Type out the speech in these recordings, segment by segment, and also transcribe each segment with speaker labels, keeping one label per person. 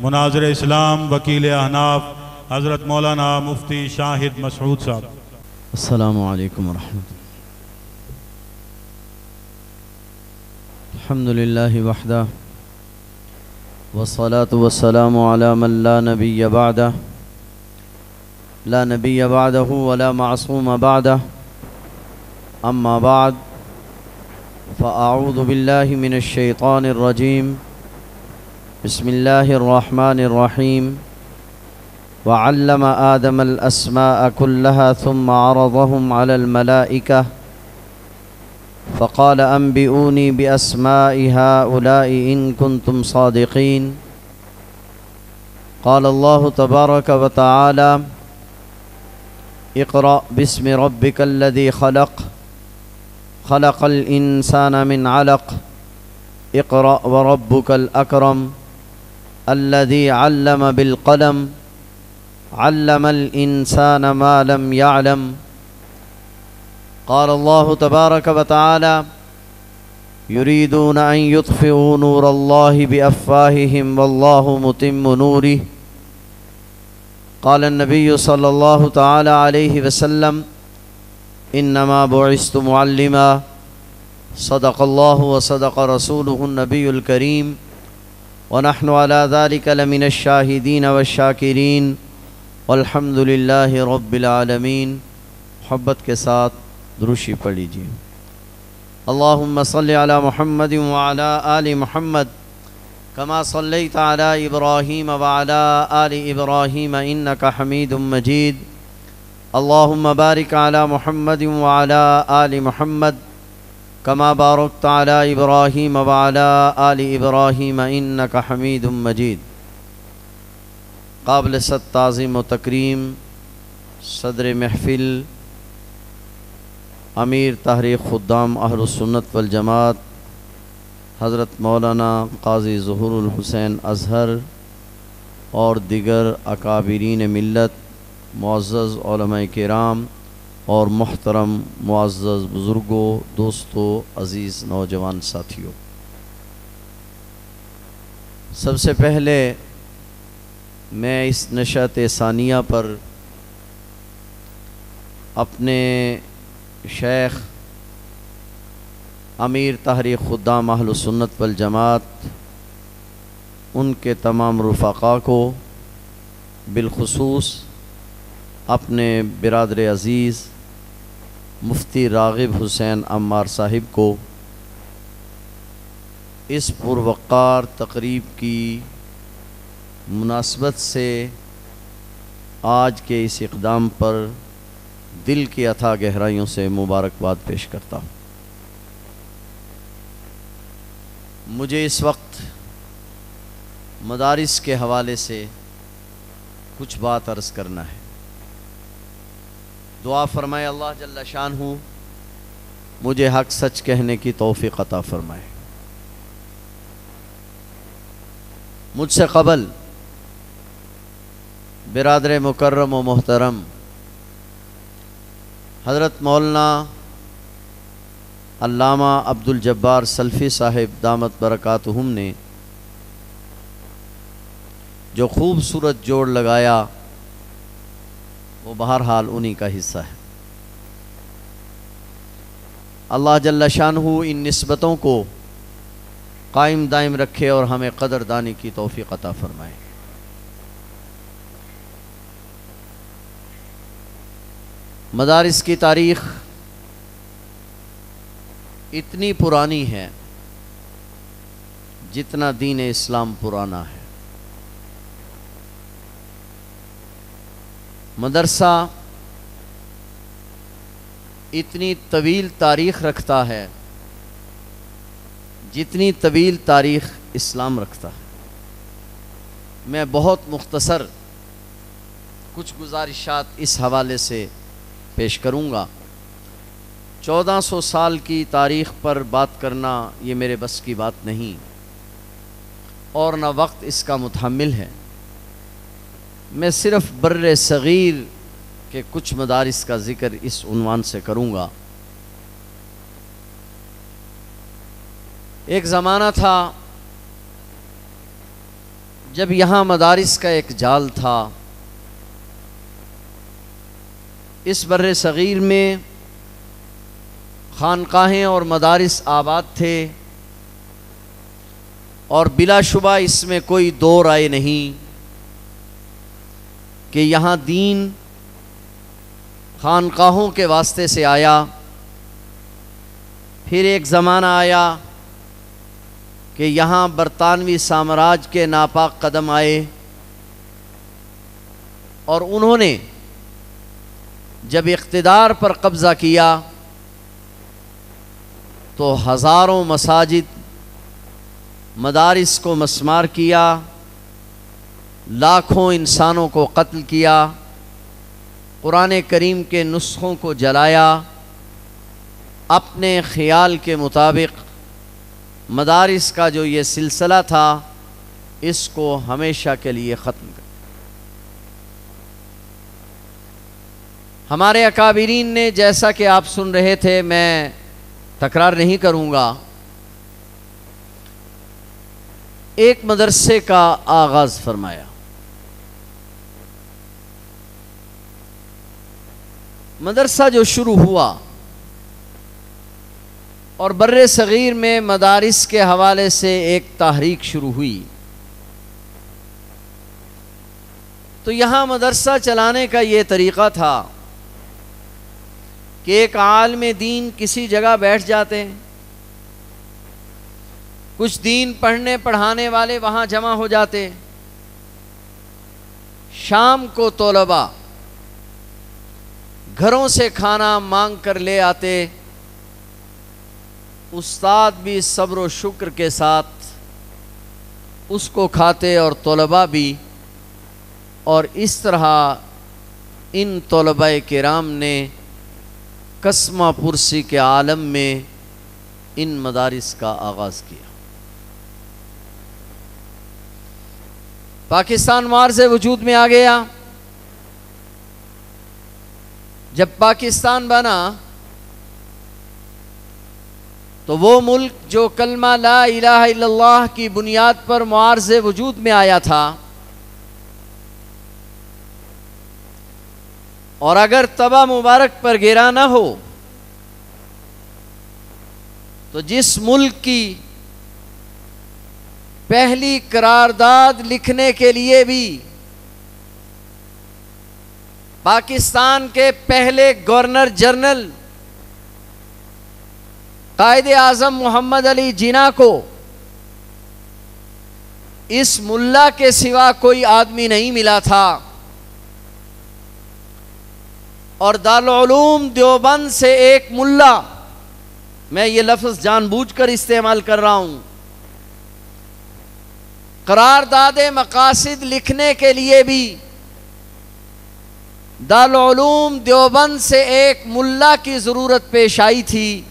Speaker 1: مناظر اسلام وکیل احناف حضرت مولانا مفتی شاہد مسعود صاحب۔
Speaker 2: السلام علیکم ورحمۃ اللہ۔ الحمد للہ وحدہ والصلاة والسلام علی من لا نبی بعدہ لا نبی بعدہ ولا معصوم بعدہ اما بعد فاعوذ باللہ من الشیطان الرجیم بسم اللہ الرحمن الرحیم وعلم آدم الأسماء كلها ثم عرضهم على الملائكة فقال أنبئوني بأسماء هؤلاء إن كنتم صادقين قال الله تبارك وتعالى اقرأ باسم ربك الذي خلق خلق الإنسان من علق اقرأ وربك الأكرم الذي علم بالقلم علم الإنسان ما لم يعلم قال الله تبارك وتعالى يريدون أن يطفئوا نور الله بأفواههم والله متم نوره قال النبي صلى الله تعالى عليه وسلم إنما بعثت معلما صدق الله وصدق رسوله النبي الكريم ونحن على ذلك لمن الشاهدين والشاكرين والحمد للہ رب العالمین۔ محبت کے ساتھ دروشی پڑھ لیجیے۔ اللہم صلی علی محمد وعلی آل محمد کما صلیت علی ابراہیم وعلی آل ابراہیم انک حمید مجید۔ اللہم بارک علی محمد وعلی آل محمد کما بارکت علی ابراہیم وعلی آل ابراہیم انک حمید مجید۔ قابل صد تعظیم و تکریم صدر محفل امیر تحریک خدام اہل السنت والجماعت حضرت مولانا قاضی ظہور الحسین اظہر اور دیگر اکابرین ملت، معزز علماء کرام اور محترم معزز بزرگوں، دوستوں، عزیز نوجوان ساتھیوں، سب سے پہلے میں اس نشست ثانیہ پر اپنے شیخ امیر تحریک خدام اہل السنت والجماعت، ان کے تمام رفقاء کو، بالخصوص اپنے برادر عزیز مفتی راغب حسین عمار صاحب کو اس پروقار تقریب کی مناسبت سے آج کے اس اقدام پر دل کی اتھا گہرائیوں سے مبارکباد پیش کرتا ہوں۔ مجھے اس وقت مدارس کے حوالے سے کچھ بات عرض کرنا ہے۔ دعا فرمائے اللہ جل شانہ مجھے حق سچ کہنے کی توفیق عطا فرمائے۔ مجھ سے قبل برادر مکرم و محترم حضرت مولانا علامہ عبد الجبار سلفی صاحب دامت برکاتہم نے جو خوبصورت جوڑ لگایا وہ بہرحال انہی کا حصہ ہے۔ اللہ جل شانہ ان نسبتوں کو قائم دائم رکھے اور ہمیں قدردانی کی توفیق عطا فرمائے۔ مدارس کی تاریخ اتنی پرانی ہے جتنا دین اسلام پرانا ہے۔ مدرسہ اتنی طویل تاریخ رکھتا ہے جتنی طویل تاریخ اسلام رکھتا ہے۔ میں بہت مختصر کچھ گزارشات اس حوالے سے پیش کروں گا۔ 1400 سال کی تاریخ پر بات کرنا یہ میرے بس کی بات نہیں اور نہ وقت اس کا متحمل ہے۔ میں صرف بر صغیر کے کچھ مدارس کا ذکر اس عنوان سے کروں گا۔ ایک زمانہ تھا جب یہاں مدارس کا ایک جال تھا، اس بر صغیر میں خانقاہیں اور مدارس آباد تھے، اور بلا شبہ اس میں کوئی دو رائے نہیں کہ یہاں دین خانقاہوں کے واسطے سے آیا۔ پھر ایک زمانہ آیا کہ یہاں برطانوی سامراج کے ناپاک قدم آئے، اور انہوں نے جب اقتدار پر قبضہ کیا تو ہزاروں مساجد مدارس کو مسمار کیا، لاکھوں انسانوں کو قتل کیا، قرآن کریم کے نسخوں کو جلایا، اپنے خیال کے مطابق مدارس کا جو یہ سلسلہ تھا اس کو ہمیشہ کے لیے ختم کر۔ ہمارے اکابرین نے، جیسا کہ آپ سن رہے تھے، میں تکرار نہیں کروں گا، ایک مدرسے کا آغاز فرمایا۔ مدرسہ جو شروع ہوا اور بر صغیر میں مدارس کے حوالے سے ایک تحریک شروع ہوئی، تو یہاں مدرسہ چلانے کا یہ طریقہ تھا کہ ایک عالم دین کسی جگہ بیٹھ جاتے، کچھ دین پڑھنے پڑھانے والے وہاں جمع ہو جاتے، شام کو طلباء گھروں سے کھانا مانگ کر لے آتے، استاد بھی صبر و شکر کے ساتھ اس کو کھاتے اور طلباء بھی، اور اس طرح ان طلباء کرام نے قسمہ پرسی کے عالم میں ان مدارس کا آغاز کیا۔ پاکستان معرض وجود میں آ گیا۔ جب پاکستان بنا تو وہ ملک جو کلمہ لا الہ الا اللہ کی بنیاد پر معرض وجود میں آیا تھا، اور اگر تبا مبارک پر گرا نہ ہو تو جس ملک کی پہلی قرارداد لکھنے کے لیے بھی پاکستان کے پہلے گورنر جنرل قائد اعظم محمد علی جناح کو اس ملا کے سوا کوئی آدمی نہیں ملا تھا، اور دارالعلوم دیوبند سے ایک ملا، میں یہ لفظ جان بوجھ کر استعمال کر رہا ہوں، قرارداد مقاصد لکھنے کے لیے بھی دارالعلوم دیوبند سے ایک ملا کی ضرورت پیش آئی تھی،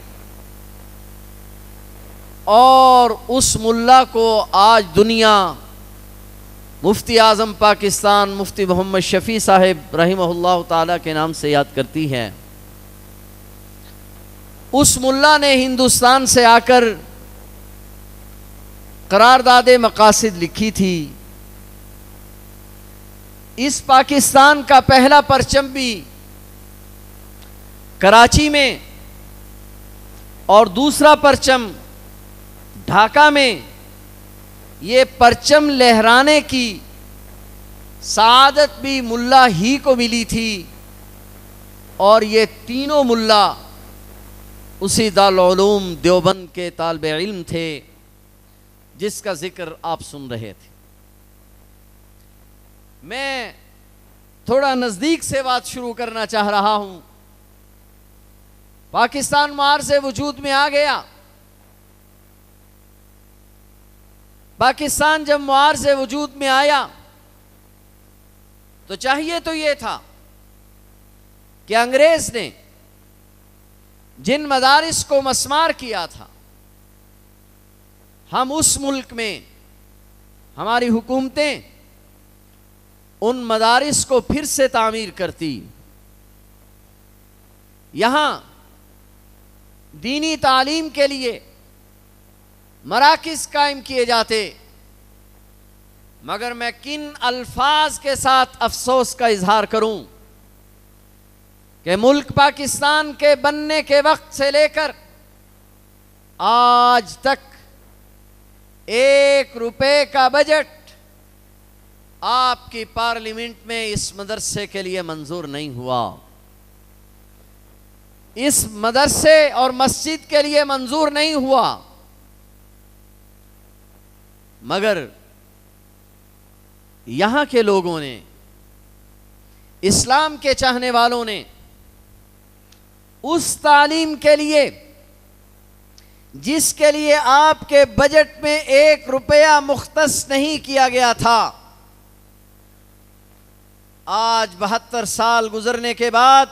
Speaker 2: اور اس ملا کو آج دنیا مفتی اعظم پاکستان مفتی محمد شفیع صاحب رحمہ اللہ تعالی کے نام سے یاد کرتی ہے۔ اس ملا نے ہندوستان سے آ کر قرارداد مقاصد لکھی تھی۔ اس پاکستان کا پہلا پرچم بھی کراچی میں اور دوسرا پرچم ڈھاکہ میں، یہ پرچم لہرانے کی سعادت بھی ملا ہی کو ملی تھی، اور یہ تینوں ملا اسی دارالعلوم دیوبند کے طالب علم تھے جس کا ذکر آپ سن رہے تھے۔ میں تھوڑا نزدیک سے بات شروع کرنا چاہ رہا ہوں۔ پاکستان معرض وجود میں آ گیا۔ پاکستان جب معرض وجود میں آیا تو چاہیے تو یہ تھا کہ انگریز نے جن مدارس کو مسمار کیا تھا، ہم اس ملک میں ہماری حکومتیں ان مدارس کو پھر سے تعمیر کرتی، یہاں دینی تعلیم کے لیے مراکز قائم کیے جاتے، مگر میں کن الفاظ کے ساتھ افسوس کا اظہار کروں کہ ملک پاکستان کے بننے کے وقت سے لے کر آج تک 1 روپے کا بجٹ آپ کی پارلیمنٹ میں اس مدرسے کے لیے منظور نہیں ہوا. اس مدرسے اور مسجد کے لیے منظور نہیں ہوا. مگر یہاں کے لوگوں نے، اسلام کے چاہنے والوں نے اس تعلیم کے لیے جس کے لیے آپ کے بجٹ میں 1 روپیہ مختص نہیں کیا گیا تھا، آج 72 سال گزرنے کے بعد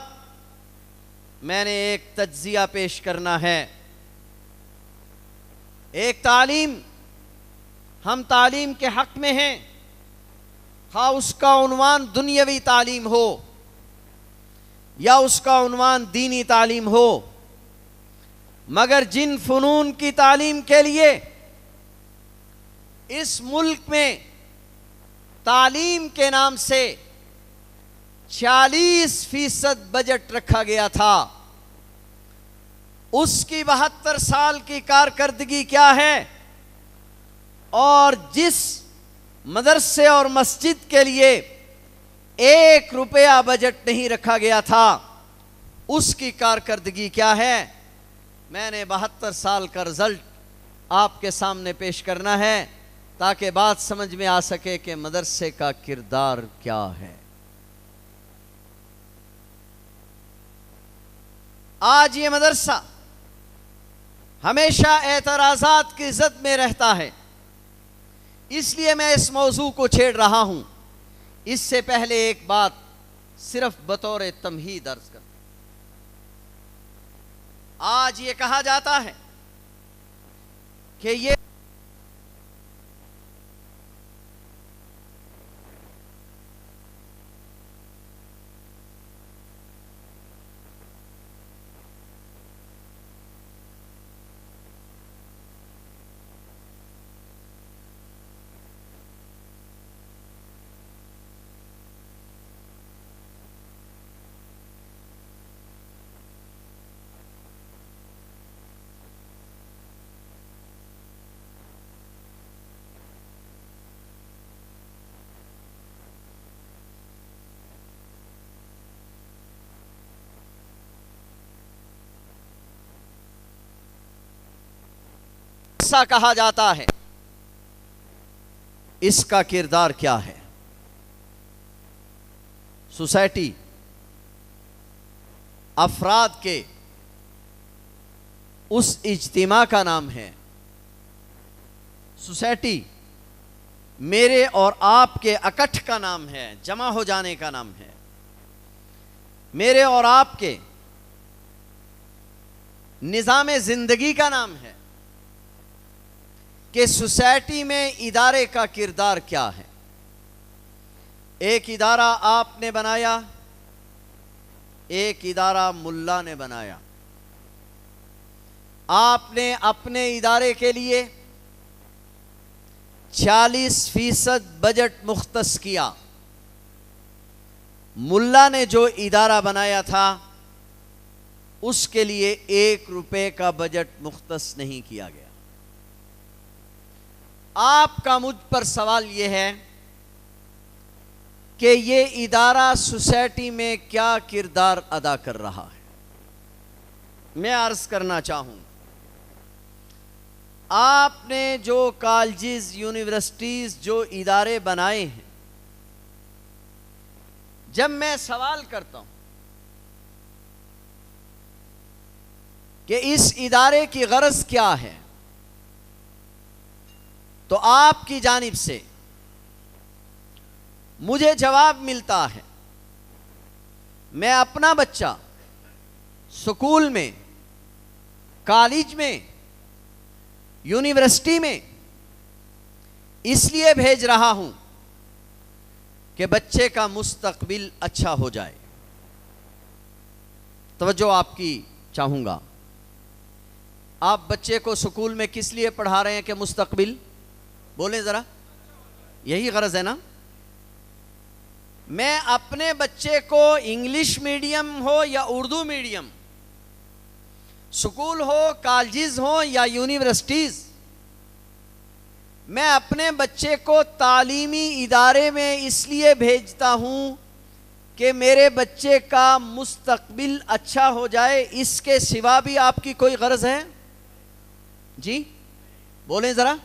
Speaker 2: میں نے ایک تجزیہ پیش کرنا ہے. ایک تعلیم، ہم تعلیم کے حق میں ہیں، خواہ اس کا عنوان دنیاوی تعلیم ہو یا اس کا عنوان دینی تعلیم ہو، مگر جن فنون کی تعلیم کے لیے اس ملک میں تعلیم کے نام سے 40% بجٹ رکھا گیا تھا، اس کی 72 سال کی کارکردگی کیا ہے، اور جس مدرسے اور مسجد کے لیے 1 روپیہ بجٹ نہیں رکھا گیا تھا، اس کی کارکردگی کیا ہے. میں نے 72 سال کا رزلٹ آپ کے سامنے پیش کرنا ہے تاکہ بات سمجھ میں آ سکے کہ مدرسے کا کردار کیا ہے. آج یہ مدرسہ ہمیشہ اعتراضات کی زد میں رہتا ہے، اس لیے میں اس موضوع کو چھیڑ رہا ہوں. اس سے پہلے ایک بات صرف بطور تمہید عرض کرتا ہوں. آج یہ کہا جاتا ہے کہ یہ ایسا کہا جاتا ہے، اس کا کردار کیا ہے؟ سوسائٹی افراد کے اس اجتماع کا نام ہے. سوسائٹی میرے اور آپ کے اکٹھ کا نام ہے، جمع ہو جانے کا نام ہے. میرے اور آپ کے نظام زندگی کا نام ہے کہ سوسائٹی میں ادارے کا کردار کیا ہے. ایک ادارہ آپ نے بنایا، ایک ادارہ ملا نے بنایا. آپ نے اپنے ادارے کے لیے 40% بجٹ مختص کیا. ملا نے جو ادارہ بنایا تھا اس کے لیے 1 روپے کا بجٹ مختص نہیں کیا گیا. آپ کا مجھ پر سوال یہ ہے کہ یہ ادارہ سوسائٹی میں کیا کردار ادا کر رہا ہے؟ میں عرض کرنا چاہوں، آپ نے جو کالجز، یونیورسٹیز، جو ادارے بنائے ہیں، جب میں سوال کرتا ہوں کہ اس ادارے کی غرض کیا ہے، تو آپ کی جانب سے مجھے جواب ملتا ہے میں اپنا بچہ سکول میں، کالج میں، یونیورسٹی میں اس لیے بھیج رہا ہوں کہ بچے کا مستقبل اچھا ہو جائے. توجہ آپ کی چاہوں گا. آپ بچے کو سکول میں کس لیے پڑھا رہے ہیں کہ مستقبل، بولیں ذرا، یہی غرض ہے نا؟ میں اپنے بچے کو انگلش میڈیم ہو یا اردو میڈیم، سکول ہو، کالجز ہوں یا یونیورسٹیز، میں اپنے بچے کو تعلیمی ادارے میں اس لیے بھیجتا ہوں کہ میرے بچے کا مستقبل اچھا ہو جائے۔ اس کے سوا بھی آپ کی کوئی غرض ہے؟ جی بولیں ذرا۔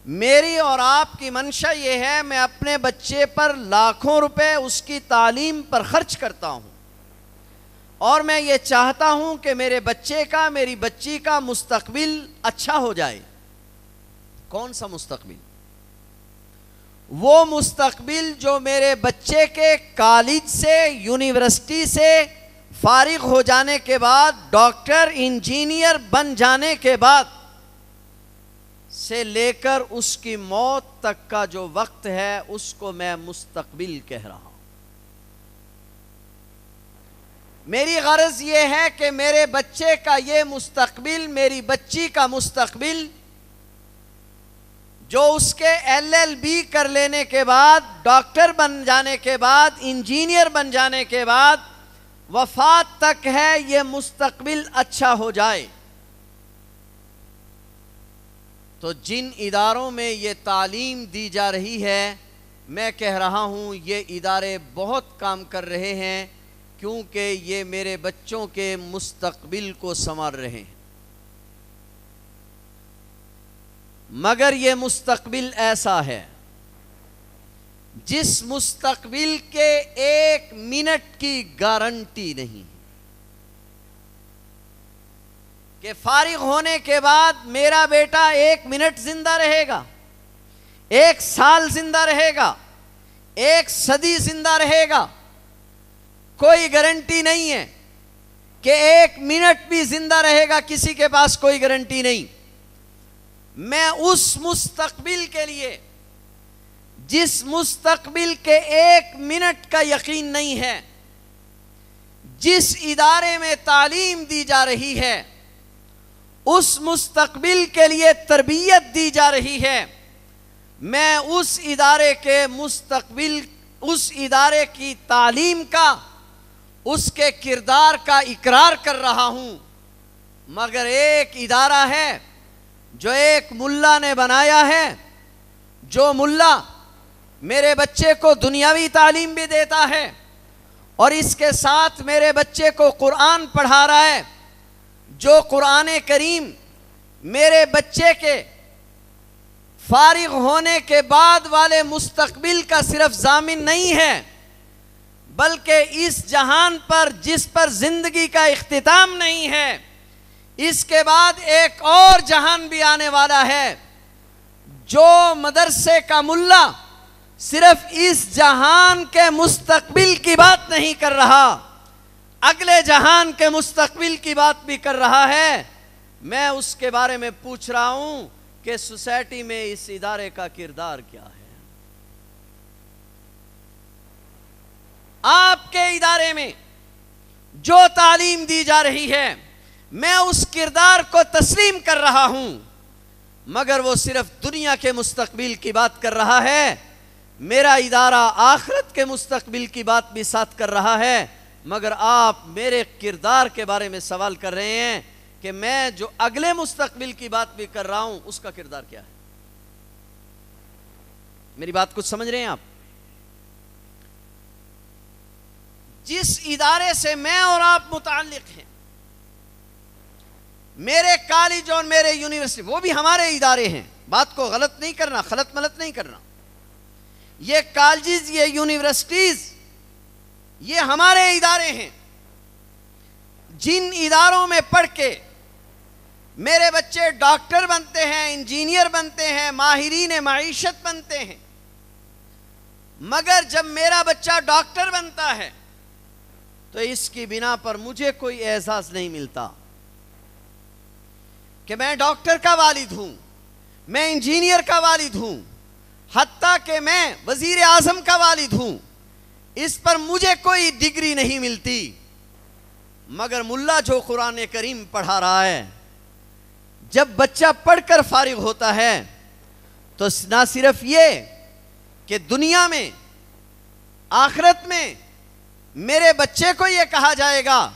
Speaker 2: میری اور آپ کی منشا یہ ہے، میں اپنے بچے پر لاکھوں روپے اس کی تعلیم پر خرچ کرتا ہوں، اور میں یہ چاہتا ہوں کہ میرے بچے کا، میری بچی کا مستقبل اچھا ہو جائے۔ کون سا مستقبل؟ وہ مستقبل جو میرے بچے کے کالج سے، یونیورسٹی سے فارغ ہو جانے کے بعد، ڈاکٹر انجینئر بن جانے کے بعد سے لے کر اس کی موت تک کا جو وقت ہے، اس کو میں مستقبل کہہ رہا ہوں۔ میری غرض یہ ہے کہ میرے بچے کا یہ مستقبل، میری بچی کا مستقبل، جو اس کے LLB کر لینے کے بعد، ڈاکٹر بن جانے کے بعد، انجینئر بن جانے کے بعد وفات تک ہے، یہ مستقبل اچھا ہو جائے۔ تو جن اداروں میں یہ تعلیم دی جا رہی ہے، میں کہہ رہا ہوں یہ ادارے بہت کام کر رہے ہیں، کیونکہ یہ میرے بچوں کے مستقبل کو سنوار رہے ہیں۔ مگر یہ مستقبل ایسا ہے جس مستقبل کے 1 منٹ کی گارنٹی نہیں کہ فارغ ہونے کے بعد میرا بیٹا 1 منٹ زندہ رہے گا، 1 سال زندہ رہے گا، 1 صدی زندہ رہے گا۔ کوئی گارنٹی نہیں ہے کہ 1 منٹ بھی زندہ رہے گا، کسی کے پاس کوئی گارنٹی نہیں۔ میں اس مستقبل کے لیے، جس مستقبل کے 1 منٹ کا یقین نہیں ہے، جس ادارے میں تعلیم دی جا رہی ہے، اس مستقبل کے لیے تربیت دی جا رہی ہے، میں اس ادارے کے مستقبل، اس ادارے کی تعلیم کا، اس کے کردار کا اقرار کر رہا ہوں۔ مگر ایک ادارہ ہے جو ایک ملا نے بنایا ہے، جو ملا میرے بچے کو دنیاوی تعلیم بھی دیتا ہے اور اس کے ساتھ میرے بچے کو قرآن پڑھا رہا ہے، جو قرآن کریم میرے بچے کے فارغ ہونے کے بعد والے مستقبل کا صرف ضامن نہیں ہے، بلکہ اس جہان پر جس پر زندگی کا اختتام نہیں ہے، اس کے بعد ایک اور جہان بھی آنے والا ہے۔ جو مدرسے کا ملا صرف اس جہان کے مستقبل کی بات نہیں کر رہا، اگلے جہان کے مستقبل کی بات بھی کر رہا ہے، میں اس کے بارے میں پوچھ رہا ہوں کہ سوسائٹی میں اس ادارے کا کردار کیا ہے؟ آپ کے ادارے میں جو تعلیم دی جا رہی ہے، میں اس کردار کو تسلیم کر رہا ہوں، مگر وہ صرف دنیا کے مستقبل کی بات کر رہا ہے۔ میرا ادارہ آخرت کے مستقبل کی بات بھی ساتھ کر رہا ہے، مگر آپ میرے کردار کے بارے میں سوال کر رہے ہیں کہ میں جو اگلے مستقبل کی بات بھی کر رہا ہوں، اس کا کردار کیا ہے؟ میری بات کچھ سمجھ رہے ہیں آپ؟ جس ادارے سے میں اور آپ متعلق ہیں، میرے کالج اور میرے یونیورسٹی، وہ بھی ہمارے ادارے ہیں، بات کو غلط نہیں کرنا، خلط ملط نہیں کرنا۔ یہ کالجز، یہ یونیورسٹیز، یہ ہمارے ادارے ہیں۔ جن اداروں میں پڑھ کے میرے بچے ڈاکٹر بنتے ہیں، انجینئر بنتے ہیں، ماہرین معیشت بنتے ہیں، مگر جب میرا بچہ ڈاکٹر بنتا ہے تو اس کی بنا پر مجھے کوئی اعزاز نہیں ملتا کہ میں ڈاکٹر کا والد ہوں، میں انجینئر کا والد ہوں، حتیٰ کہ میں وزیر اعظم کا والد ہوں، اس پر مجھے کوئی ڈگری نہیں ملتی۔ مگر ملا جو قرآن کریم پڑھا رہا ہے، جب بچہ پڑھ کر فارغ ہوتا ہے تو نہ صرف یہ کہ دنیا میں آخرت میں میرے بچے کو یہ کہا جائے گا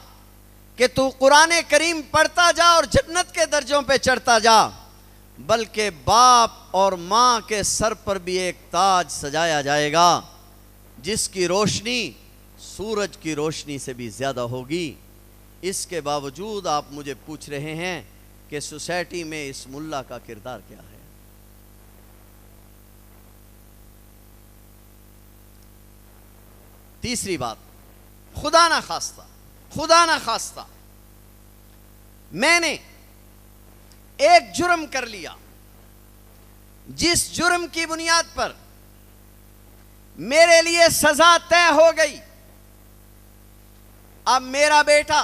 Speaker 2: کہ تو قرآن کریم پڑھتا جا اور جنت کے درجوں پہ چڑھتا جا، بلکہ باپ اور ماں کے سر پر بھی ایک تاج سجایا جائے گا جس کی روشنی سورج کی روشنی سے بھی زیادہ ہوگی۔ اس کے باوجود آپ مجھے پوچھ رہے ہیں کہ سوسائٹی میں اس ملا کا کردار کیا ہے؟ تیسری بات، خدا نہ خواستہ میں نے ایک جرم کر لیا جس جرم کی بنیاد پر میرے لیے سزا طے ہو گئی۔ اب میرا بیٹا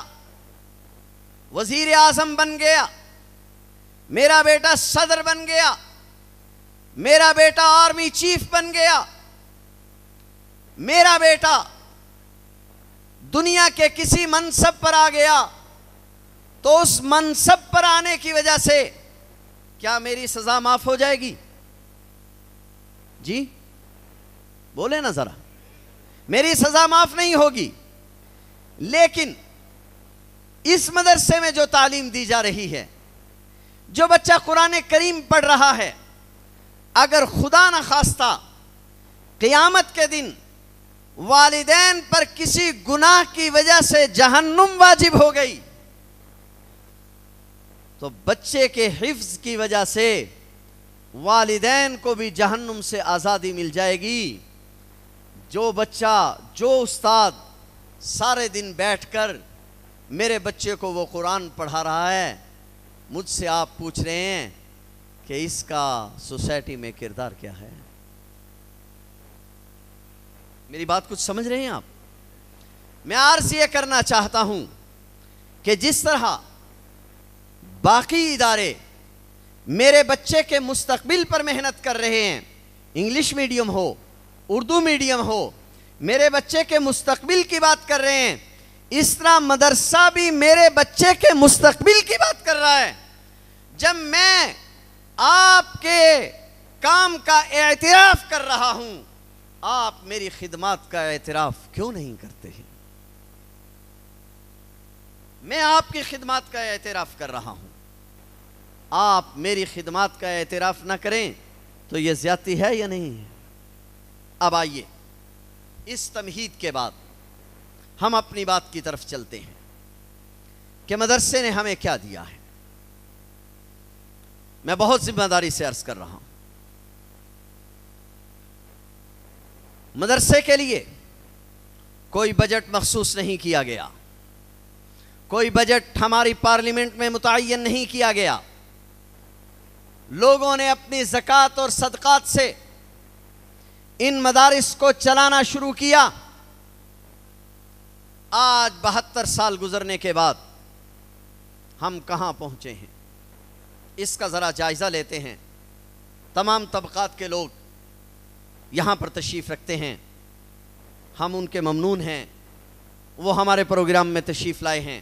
Speaker 2: وزیر اعظم بن گیا، میرا بیٹا صدر بن گیا، میرا بیٹا آرمی چیف بن گیا، میرا بیٹا دنیا کے کسی منصب پر آ گیا، تو اس منصب پر آنے کی وجہ سے کیا میری سزا معاف ہو جائے گی؟ جی بولے نا ذرا، میری سزا معاف نہیں ہوگی۔ لیکن اس مدرسے میں جو تعلیم دی جا رہی ہے، جو بچہ قرآن کریم پڑھ رہا ہے، اگر خدا نہ خواستہ قیامت کے دن والدین پر کسی گناہ کی وجہ سے جہنم واجب ہو گئی تو بچے کے حفظ کی وجہ سے والدین کو بھی جہنم سے آزادی مل جائے گی۔ جو بچہ، جو استاد سارے دن بیٹھ کر میرے بچے کو وہ قرآن پڑھا رہا ہے، مجھ سے آپ پوچھ رہے ہیں کہ اس کا سوسائٹی میں کردار کیا ہے؟ میری بات کچھ سمجھ رہے ہیں آپ؟ میں عرض یہ کرنا چاہتا ہوں کہ جس طرح باقی ادارے میرے بچے کے مستقبل پر محنت کر رہے ہیں، انگلش میڈیم ہو، اردو میڈیم ہو، میرے بچے کے مستقبل کی بات کر رہے ہیں، اس طرح مدرسہ بھی میرے بچے کے مستقبل کی بات کر رہا ہے۔ جب میں آپ کے کام کا اعتراف کر رہا ہوں، آپ میری خدمات کا اعتراف کیوں نہیں کرتے ہیں؟ میں آپ کی خدمات کا اعتراف کر رہا ہوں، آپ میری خدمات کا اعتراف نہ کریں تو یہ زیادتی ہے یا نہیں ہے؟ اب آئیے اس تمہید کے بعد ہم اپنی بات کی طرف چلتے ہیں کہ مدرسے نے ہمیں کیا دیا ہے۔ میں بہت ذمہ داری سے عرض کر رہا ہوں، مدرسے کے لیے کوئی بجٹ مخصوص نہیں کیا گیا، کوئی بجٹ ہماری پارلیمنٹ میں متعین نہیں کیا گیا۔ لوگوں نے اپنی زکوٰۃ اور صدقات سے ان مدارس کو چلانا شروع کیا۔ آج 72 سال گزرنے کے بعد ہم کہاں پہنچے ہیں، اس کا ذرا جائزہ لیتے ہیں۔ تمام طبقات کے لوگ یہاں پر تشریف رکھتے ہیں، ہم ان کے ممنون ہیں، وہ ہمارے پروگرام میں تشریف لائے ہیں،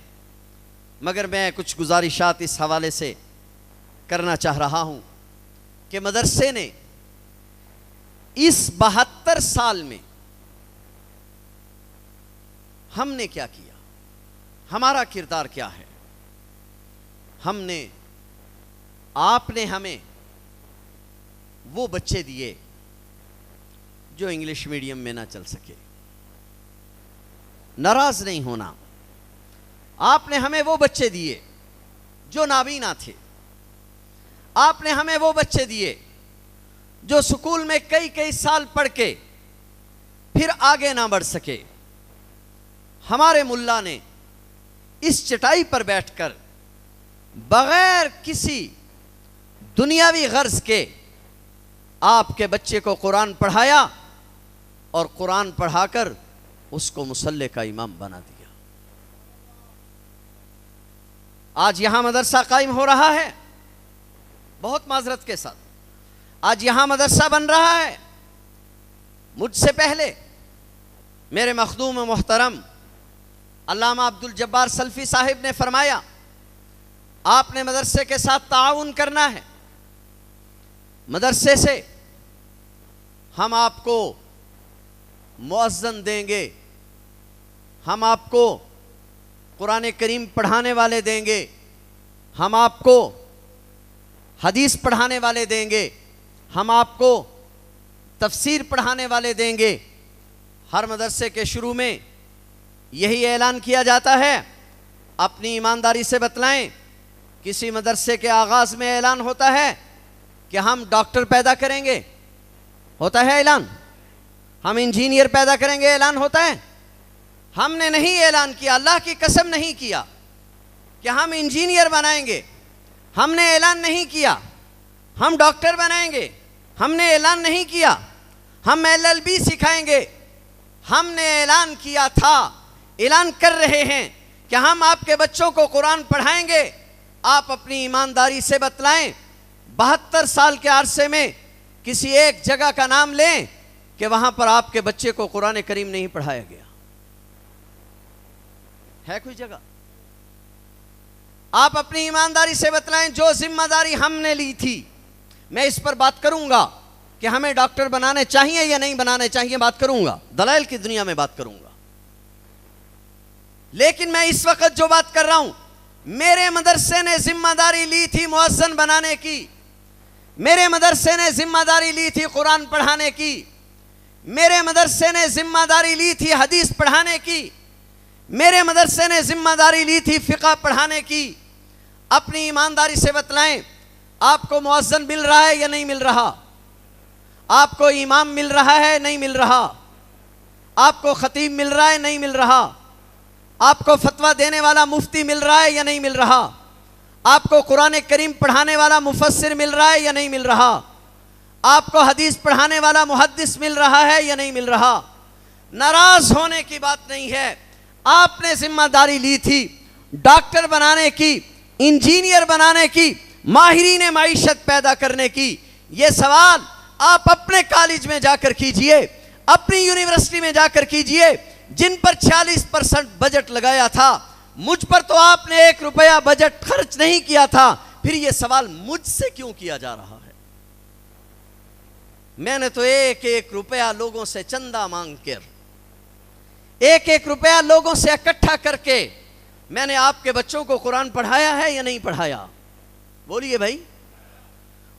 Speaker 2: مگر میں کچھ گزارشات اس حوالے سے کرنا چاہ رہا ہوں کہ مدرسے نے اس 72 سال میں ہم نے کیا کیا، ہمارا کردار کیا ہے۔ آپ نے ہمیں وہ بچے دیے جو انگلش میڈیم میں نہ چل سکے، ناراض نہیں ہونا۔ آپ نے ہمیں وہ بچے دیے جو نابینا تھے، آپ نے ہمیں وہ بچے دیے جو سکول میں کئی سال پڑھ کے پھر آگے نہ بڑھ سکے۔ ہمارے ملا نے اس چٹائی پر بیٹھ کر بغیر کسی دنیاوی غرض کے آپ کے بچے کو قرآن پڑھایا اور قرآن پڑھا کر اس کو مصلی کا امام بنا دیا۔ آج یہاں مدرسہ قائم ہو رہا ہے، بہت معذرت کے ساتھ آج یہاں مدرسہ بن رہا ہے۔ مجھ سے پہلے میرے مخدوم محترم علامہ عبدالجبار سلفی صاحب نے فرمایا آپ نے مدرسے کے ساتھ تعاون کرنا ہے۔ مدرسے سے ہم آپ کو مؤذن دیں گے، ہم آپ کو قرآن کریم پڑھانے والے دیں گے، ہم آپ کو حدیث پڑھانے والے دیں گے، ہم آپ کو تفسیر پڑھانے والے دیں گے۔ ہر مدرسے کے شروع میں یہی اعلان کیا جاتا ہے، اپنی ایمانداری سے بتلائیں۔ کسی مدرسے کے آغاز میں اعلان ہوتا ہے کہ ہم ڈاکٹر پیدا کریں گے، ہوتا ہے اعلان؟ ہم انجینئر پیدا کریں گے، اعلان ہوتا ہے؟ ہم نے نہیں اعلان کیا، اللہ کی قسم نہیں کیا کہ ہم انجینئر بنائیں گے، ہم نے اعلان نہیں کیا ہم ڈاکٹر بنائیں گے، ہم نے اعلان نہیں کیا ہم LLB سکھائیں گے۔ ہم نے اعلان کیا تھا، اعلان کر رہے ہیں کہ ہم آپ کے بچوں کو قرآن پڑھائیں گے۔ آپ اپنی ایمانداری سے بتلائیں، 72 سال کے عرصے میں کسی ایک جگہ کا نام لیں کہ وہاں پر آپ کے بچے کو قرآن کریم نہیں پڑھایا گیا ہے؟ کوئی جگہ؟ آپ اپنی ایمانداری سے بتلائیں، جو ذمہ داری ہم نے لی تھی، میں اس پر بات کروں گا کہ ہمیں ڈاکٹر بنانے چاہیے یا نہیں بنانے چاہیے، بات کروں گا، دلائل کی دنیا میں بات کروں گا۔ لیکن میں اس وقت جو بات کر رہا ہوں، میرے مدرسے نے ذمہ داری لی تھی مؤذن بنانے کی، میرے مدرسے نے ذمہ داری لی تھی قرآن پڑھانے کی، میرے مدرسے نے ذمہ داری لی تھی حدیث پڑھانے کی، میرے مدرسے نے ذمہ داری لی تھی فقہ پڑھانے کی۔ اپنی ایمانداری سے بتلائیں، آپ کو مؤذن مل رہا ہے یا نہیں مل رہا؟ آپ کو امام مل رہا ہے نہیں مل رہا؟ آپ کو خطیب مل رہا ہے نہیں مل رہا؟ آپ کو فتویٰ دینے والا مفتی مل رہا ہے یا نہیں مل رہا؟ آپ کو قرآن کریم پڑھانے والا مفسر مل رہا ہے یا نہیں مل رہا؟ آپ کو حدیث پڑھانے والا محدث مل رہا ہے یا نہیں مل رہا؟ ناراض ہونے کی بات نہیں ہے، آپ نے ذمہ داری لی تھی ڈاکٹر بنانے کی، انجینئر بنانے کی، ماہرین معیشت پیدا کرنے کی۔ یہ سوال آپ اپنے کالج میں جا کر کیجئے، اپنی یونیورسٹی میں جا کر کیجئے، جن پر 46% بجٹ لگایا تھا، مجھ پر تو آپ نے 1 روپیہ بجٹ خرچ نہیں کیا تھا، پھر یہ سوال مجھ سے کیوں کیا جا رہا ہے؟ میں نے تو 1 روپیہ لوگوں سے چندہ مانگ کر، 1 روپیہ لوگوں سے اکٹھا کر کے میں نے آپ کے بچوں کو قرآن پڑھایا ہے یا نہیں پڑھایا؟ بولیے بھائی۔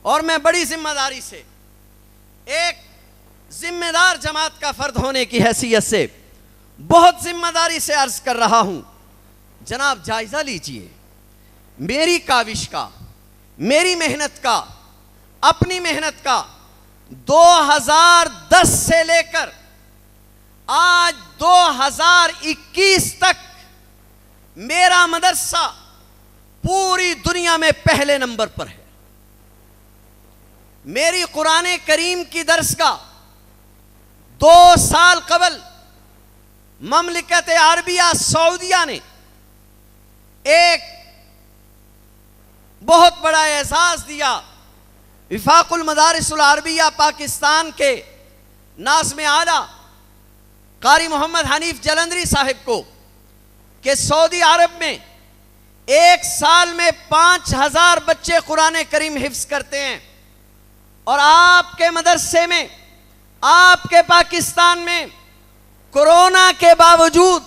Speaker 2: اور میں بڑی ذمہ داری سے، ایک ذمہ دار جماعت کا فرد ہونے کی حیثیت سے بہت ذمہ داری سے عرض کر رہا ہوں، جناب جائزہ لیجئے میری کاوش کا، میری محنت کا، اپنی محنت کا۔ 2010 سے لے کر آج 2021 تک میرا مدرسہ پوری دنیا میں پہلے نمبر پر ہے۔ میری قرآن کریم کی درسگاہ 2 سال قبل مملکت عربیہ سعودیہ نے ایک بہت بڑا اعزاز دیا، وفاق المدارس العربیہ پاکستان کے ناظم اعلیٰ قاری محمد حنیف جلندری صاحب کو، کہ سعودی عرب میں 1 سال میں 5000 بچے قرآن کریم حفظ کرتے ہیں، اور آپ کے مدرسے میں، آپ کے پاکستان میں کورونا کے باوجود،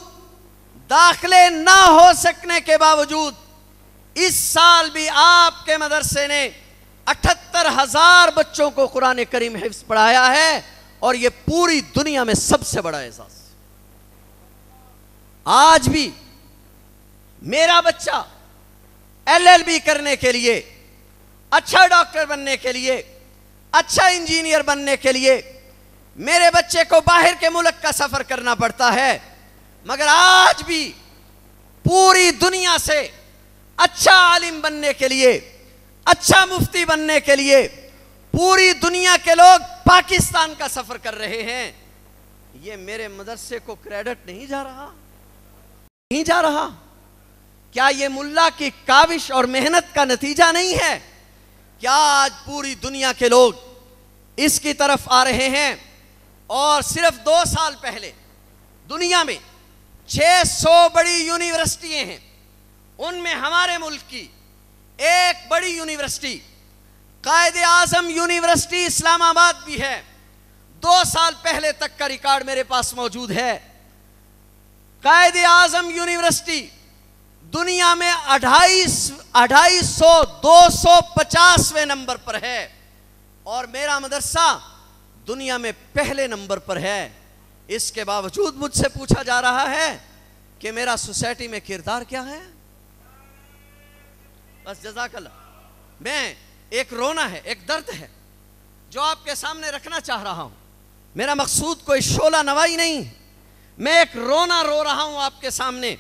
Speaker 2: داخلے نہ ہو سکنے کے باوجود، اس سال بھی آپ کے مدرسے نے 78000 بچوں کو قرآن کریم حفظ پڑھایا ہے، اور یہ پوری دنیا میں سب سے بڑا اعزاز۔ آج بھی میرا بچہ LLB کرنے کے لیے، اچھا ڈاکٹر بننے کے لیے، اچھا انجینئر بننے کے لیے میرے بچے کو باہر کے ملک کا سفر کرنا پڑتا ہے، مگر آج بھی پوری دنیا سے اچھا عالم بننے کے لیے، اچھا مفتی بننے کے لیے پوری دنیا کے لوگ پاکستان کا سفر کر رہے ہیں۔ یہ میرے مدرسے کو کریڈٹ نہیں جا رہا؟ نہیں جا رہا؟ کیا یہ ملا کی کاوش اور محنت کا نتیجہ نہیں ہے؟ کیا آج پوری دنیا کے لوگ اس کی طرف آ رہے ہیں؟ اور صرف 2 سال پہلے دنیا میں 600 بڑی یونیورسٹیاں ہیں، ان میں ہمارے ملک کی ایک بڑی یونیورسٹی قائد اعظم یونیورسٹی اسلام آباد بھی ہے، 2 سال پہلے تک کا ریکارڈ میرے پاس موجود ہے۔ قائد اعظم یونیورسٹی دنیا میں 250 نمبر پر ہے، اور میرا مدرسہ دنیا میں پہلے نمبر پر ہے۔ اس کے باوجود مجھ سے پوچھا جا رہا ہے کہ میرا سوسائٹی میں کردار کیا ہے؟ بس جزاک اللہ۔ میں ایک رونا ہے، ایک درد ہے جو آپ کے سامنے رکھنا چاہ رہا ہوں۔ میرا مقصود کوئی شعلہ نوائی نہیں، میں ایک رونا رو رہا ہوں آپ کے سامنے،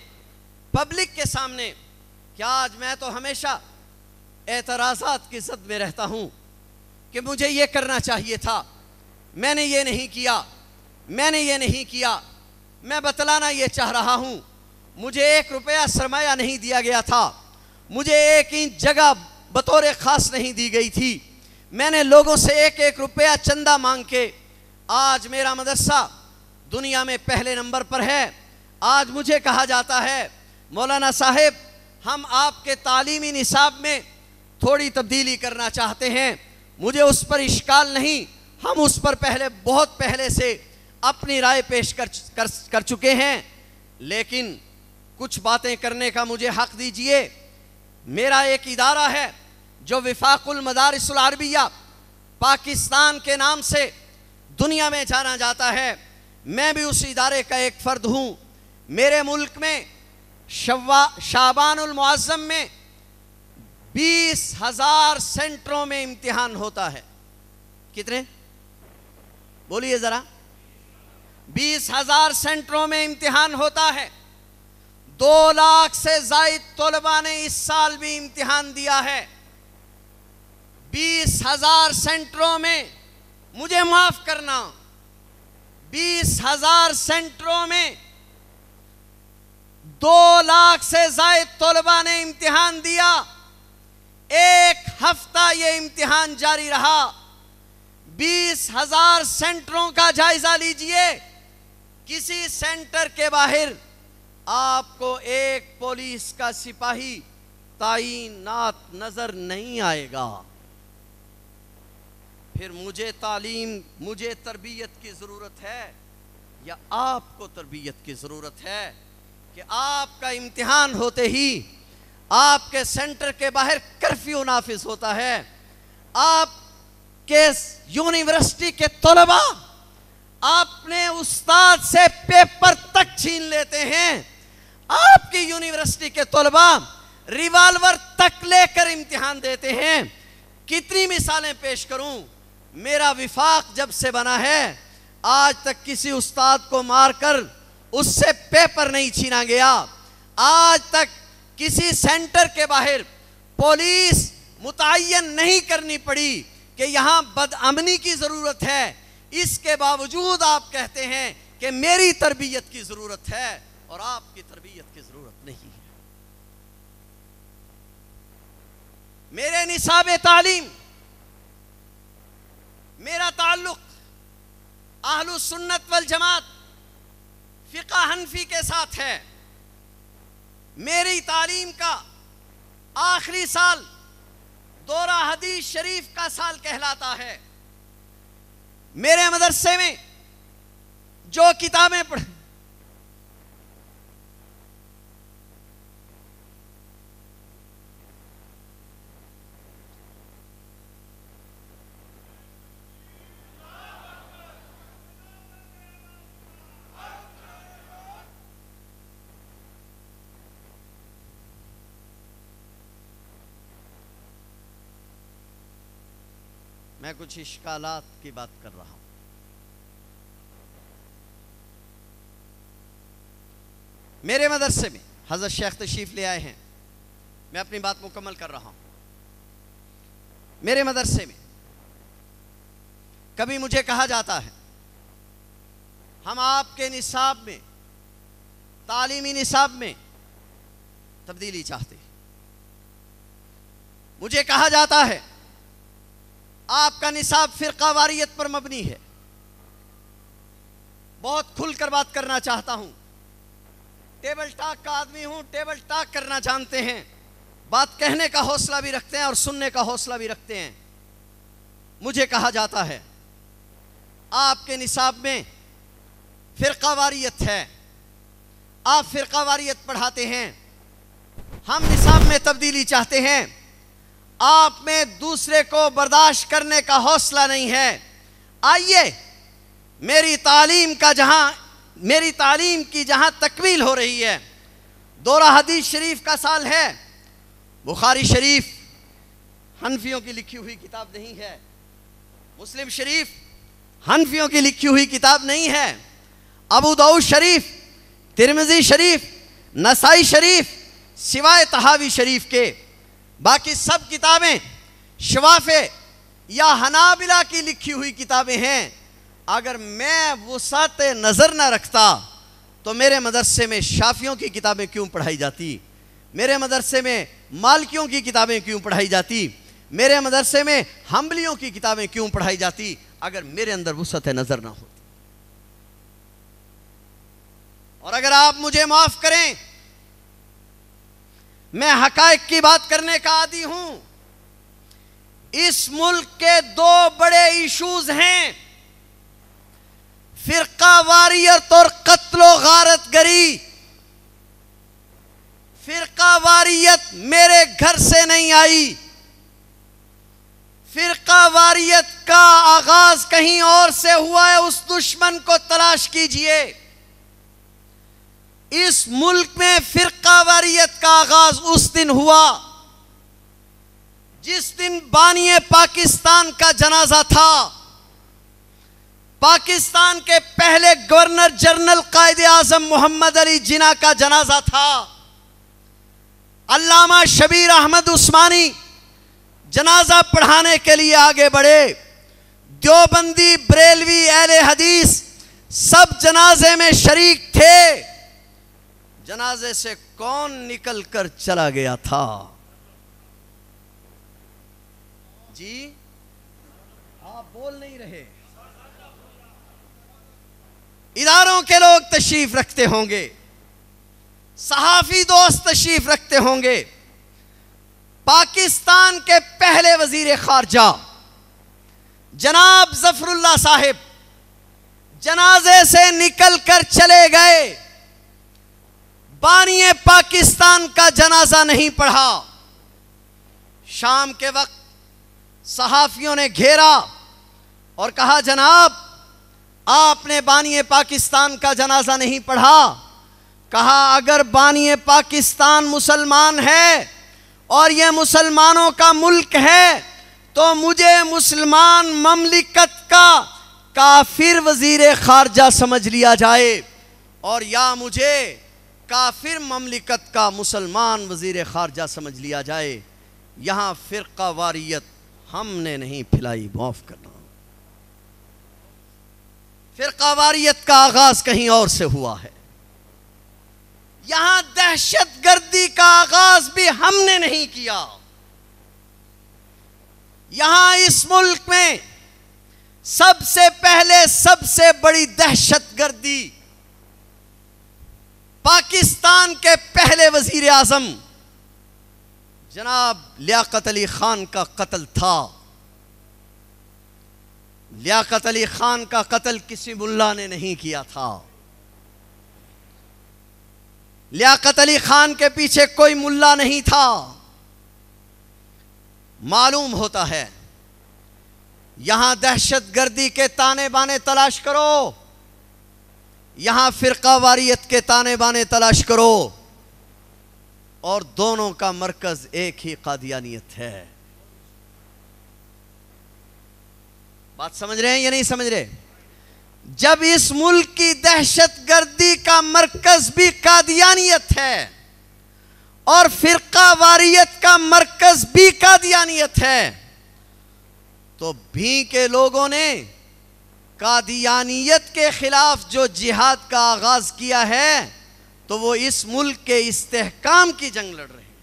Speaker 2: پبلک کے سامنے، کہ آج میں تو ہمیشہ اعتراضات کی زد میں رہتا ہوں کہ مجھے یہ کرنا چاہیے تھا، میں نے یہ نہیں کیا، میں نے یہ نہیں کیا۔ میں بتلانا یہ چاہ رہا ہوں، مجھے 1 روپیہ سرمایہ نہیں دیا گیا تھا، مجھے 1 انچ جگہ بطور خاص نہیں دی گئی تھی، میں نے لوگوں سے 1 روپیہ چندہ مانگ کے آج میرا مدرسہ دنیا میں پہلے نمبر پر ہے۔ آج مجھے کہا جاتا ہے مولانا صاحب ہم آپ کے تعلیمی نصاب میں تھوڑی تبدیلی کرنا چاہتے ہیں، مجھے اس پر اشکال نہیں، ہم اس پر بہت پہلے سے اپنی رائے پیش کر چکے ہیں، لیکن کچھ باتیں کرنے کا مجھے حق دیجئے۔ میرا ایک ادارہ ہے جو وفاق المدارس العربیہ پاکستان کے نام سے دنیا میں جانا جاتا ہے، میں بھی اس ادارے کا ایک فرد ہوں۔ میرے ملک میں شعبان المعظم میں 20,000 سینٹروں میں امتحان ہوتا ہے۔ کتنے؟ بولیے ذرا۔ 20,000 سینٹروں میں امتحان ہوتا ہے۔ 2 لاکھ سے زائد طلباء نے اس سال بھی امتحان دیا ہے۔ 20,000 سینٹروں میں، مجھے معاف کرنا، 20,000 سینٹروں میں 2 لاکھ سے زائد طلباء نے امتحان دیا۔ 1 ہفتہ یہ امتحان جاری رہا۔ 20,000 سینٹروں کا جائزہ لیجئے، کسی سینٹر کے باہر آپ کو 1 پولیس کا سپاہی تعینات نظر نہیں آئے گا۔ پھر مجھے تربیت کی ضرورت ہے یا آپ کو تربیت کی ضرورت ہے کہ آپ کا امتحان ہوتے ہی آپ کے سینٹر کے باہر کرفیو نافذ ہوتا ہے، آپ کے یونیورسٹی کے طلباء اپنے استاد سے پیپر تک چھین لیتے ہیں، آپ کی یونیورسٹی کے طلباء ریوالور تک لے کر امتحان دیتے ہیں۔ کتنی مثالیں پیش کروں؟ میرا وفاق جب سے بنا ہے آج تک کسی استاد کو مار کر اس سے پیپر نہیں چھینا گیا، آج تک کسی سینٹر کے باہر پولیس متعین نہیں کرنی پڑی کہ یہاں بدامنی کی ضرورت ہے۔ اس کے باوجود آپ کہتے ہیں کہ میری تربیت کی ضرورت ہے اور آپ کی تربیت کی ضرورت نہیں ہے۔ میرے نصاب تعلیم، میرا تعلق اہل سنت والجماعت فقہ حنفی کے ساتھ ہے۔ میری تعلیم کا آخری سال دورہ حدیث شریف کا سال کہلاتا ہے۔ میرے مدرسے میں جو کتابیں میں کچھ اشکالات کی بات کر رہا ہوں۔ میرے مدرسے میں حضرت شیخ تشریف لے آئے ہیں، میں اپنی بات مکمل کر رہا ہوں۔ میرے مدرسے میں کبھی مجھے کہا جاتا ہے ہم آپ کے نصاب میں، تعلیمی نصاب میں تبدیلی چاہتے ہیں۔ مجھے کہا جاتا ہے آپ کا نصاب فرقہ واریت پر مبنی ہے۔ بہت کھل کر بات کرنا چاہتا ہوں، ٹیبل ٹاک کا آدمی ہوں، ٹیبل ٹاک کرنا جانتے ہیں، بات کہنے کا حوصلہ بھی رکھتے ہیں اور سننے کا حوصلہ بھی رکھتے ہیں۔ مجھے کہا جاتا ہے آپ کے نصاب میں فرقہ واریت ہے، آپ فرقہ واریت پڑھاتے ہیں، ہم نصاب میں تبدیلی چاہتے ہیں، آپ میں دوسرے کو برداشت کرنے کا حوصلہ نہیں ہے۔ آئیے میری تعلیم کی جہاں تکمیل ہو رہی ہے، دورہ حدیث شریف کا سال ہے، بخاری شریف حنفیوں کی لکھی ہوئی کتاب نہیں ہے، مسلم شریف حنفیوں کی لکھی ہوئی کتاب نہیں ہے، ابو داؤد شریف، ترمذی شریف، نسائی شریف سوائے طحاوی شریف کے باقی سب کتابیں شوافع یا حنابلہ کی لکھی ہوئی کتابیں ہیں۔ اگر میں وسعت نظر نہ رکھتا تو میرے مدرسے میں شافعیوں کی کتابیں کیوں پڑھائی جاتی، میرے مدرسے میں مالکیوں کی کتابیں کیوں پڑھائی جاتی، میرے مدرسے میں حنبلیوں کی کتابیں کیوں پڑھائی جاتی اگر میرے اندر وسعت نظر نہ ہوتی۔ اور اگر آپ مجھے معاف کریں، میں حقائق کی بات کرنے کا عادی ہوں۔ اس ملک کے دو بڑے ایشوز ہیں، فرقہ واریت اور قتل و غارت گری۔ فرقہ واریت میرے گھر سے نہیں آئی، فرقہ واریت کا آغاز کہیں اور سے ہوا ہے، اس دشمن کو تلاش کیجئے۔ اس ملک میں فرقہ واریت کا آغاز اس دن ہوا جس دن بانی پاکستان کا جنازہ تھا۔ پاکستان کے پہلے گورنر جنرل قائد اعظم محمد علی جناح کا جنازہ تھا۔ علامہ شبیر احمد عثمانی جنازہ پڑھانے کے لیے آگے بڑھے، دیوبندی، بریلوی، اہل حدیث سب جنازے میں شریک تھے۔ جنازے سے کون نکل کر چلا گیا تھا؟ جی آپ بول نہیں رہے۔ اداروں کے لوگ تشریف رکھتے ہوں گے، صحافی دوست تشریف رکھتے ہوں گے۔ پاکستان کے پہلے وزیر خارجہ جناب ظفر اللہ صاحب جنازے سے نکل کر چلے گئے، بانی پاکستان کا جنازہ نہیں پڑھا۔ شام کے وقت صحافیوں نے گھیرا اور کہا جناب آپ نے بانی پاکستان کا جنازہ نہیں پڑھا۔ کہا اگر بانی پاکستان مسلمان ہے اور یہ مسلمانوں کا ملک ہے تو مجھے مسلمان مملکت کا کافر وزیر خارجہ سمجھ لیا جائے، اور یا مجھے کافر مملکت کا مسلمان وزیر خارجہ سمجھ لیا جائے۔ یہاں فرقہ واریت ہم نے نہیں پھیلائی، معاف کرنا۔ فرقہ واریت کا آغاز کہیں اور سے ہوا ہے۔ یہاں دہشت گردی کا آغاز بھی ہم نے نہیں کیا۔ یہاں اس ملک میں سب سے پہلے سب سے بڑی دہشت گردی پاکستان کے پہلے وزیر اعظم جناب لیاقت علی خان کا قتل تھا۔ لیاقت علی خان کا قتل کسی ملا نے نہیں کیا تھا۔ لیاقت علی خان کے پیچھے کوئی ملا نہیں تھا۔ معلوم ہوتا ہے یہاں دہشت گردی کے تانے بانے تلاش کرو، یہاں فرقہ واریت کے تانے بانے تلاش کرو، اور دونوں کا مرکز ایک ہی قادیانیت ہے۔ بات سمجھ رہے ہیں یا نہیں سمجھ رہے؟ جب اس ملک کی دہشت گردی کا مرکز بھی قادیانیت ہے اور فرقہ واریت کا مرکز بھی قادیانیت ہے، تو بھی کے لوگوں نے قادیانیت کے خلاف جو جہاد کا آغاز کیا ہے تو وہ اس ملک کے استحکام کی جنگ لڑ رہے ہیں،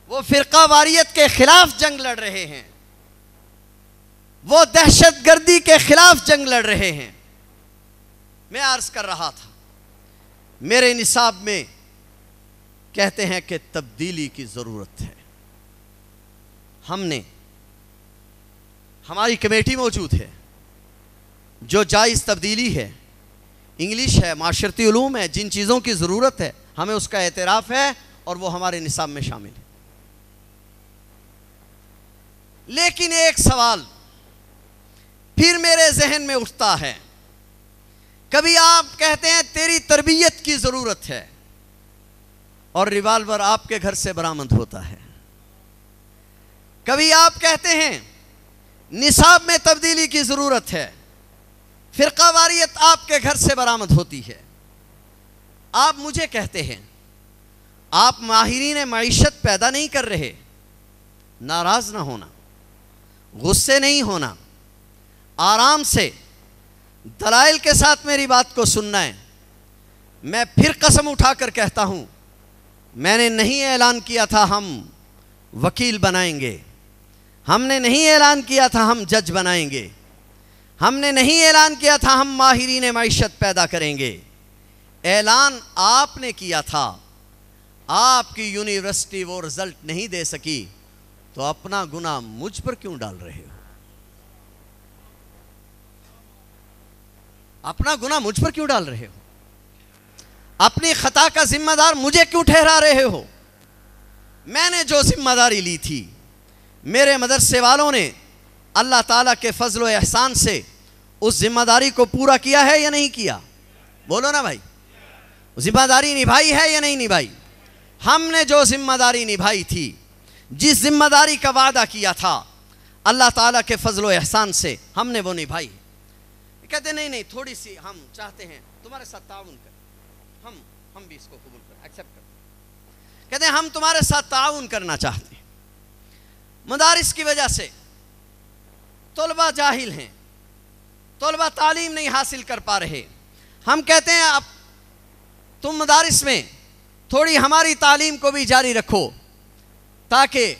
Speaker 2: وہ فرقہ واریت کے خلاف جنگ لڑ رہے ہیں، وہ دہشت گردی کے خلاف جنگ لڑ رہے ہیں۔ میں عرض کر رہا تھا میرے نصاب میں کہتے ہیں کہ تبدیلی کی ضرورت ہے۔ ہم نے ہماری کمیٹی موجود ہے جو جائز تبدیلی ہے، انگلش ہے، معاشرتی علوم ہے، جن چیزوں کی ضرورت ہے ہمیں اس کا اعتراف ہے اور وہ ہمارے نصاب میں شامل ہے۔ لیکن ایک سوال پھر میرے ذہن میں اٹھتا ہے، کبھی آپ کہتے ہیں تیری تربیت کی ضرورت ہے اور ریوالور آپ کے گھر سے برآمد ہوتا ہے، کبھی آپ کہتے ہیں نصاب میں تبدیلی کی ضرورت ہے، فرقہ واریت آپ کے گھر سے برآمد ہوتی ہے۔ آپ مجھے کہتے ہیں آپ ماہرین معیشت پیدا نہیں کر رہے۔ ناراض نہ ہونا، غصے نہیں ہونا، آرام سے دلائل کے ساتھ میری بات کو سننا ہے۔ میں پھر قسم اٹھا کر کہتا ہوں، میں نے نہیں اعلان کیا تھا ہم وکیل بنائیں گے، ہم نے نہیں اعلان کیا تھا ہم جج بنائیں گے، ہم نے نہیں اعلان کیا تھا ہم ماہرین معیشت پیدا کریں گے۔ اعلان آپ نے کیا تھا، آپ کی یونیورسٹی وہ رزلٹ نہیں دے سکی، تو اپنا گناہ مجھ پر کیوں ڈال رہے ہو؟ اپنا گناہ مجھ پر کیوں ڈال رہے ہو؟ اپنی خطا کا ذمہ دار مجھے کیوں ٹھہرا رہے ہو؟ میں نے جو ذمہ داری لی تھی، میرے مدرسے والوں نے اللہ تعالیٰ کے فضل و احسان سے اس ذمہ داری کو پورا کیا ہے یا نہیں کیا؟ بولو نا بھائی، ذمہ داری نبھائی ہے یا نہیں نبھائی؟ ہم نے جو ذمہ داری نبھائی تھی، جس ذمہ داری کا وعدہ کیا تھا اللہ تعالیٰ کے فضل و احسان سے، ہم نے وہ نبھائی۔ کہتے نہیں تھوڑی سی ہم چاہتے ہیں تمہارے ساتھ تعاون کریں، ہم بھی اس کو قبول کریں، ایکسیپٹ کریں۔ کہتے ہیں ہم تمہارے ساتھ تعاون کرنا چاہتے ہیں۔ مدارس کی وجہ سے طلبہ جاہل ہیں، طلبہ تعلیم نہیں حاصل کر پا رہے۔ ہم کہتے ہیں اب تم مدارس میں تھوڑی ہماری تعلیم کو بھی جاری رکھو، تاکہ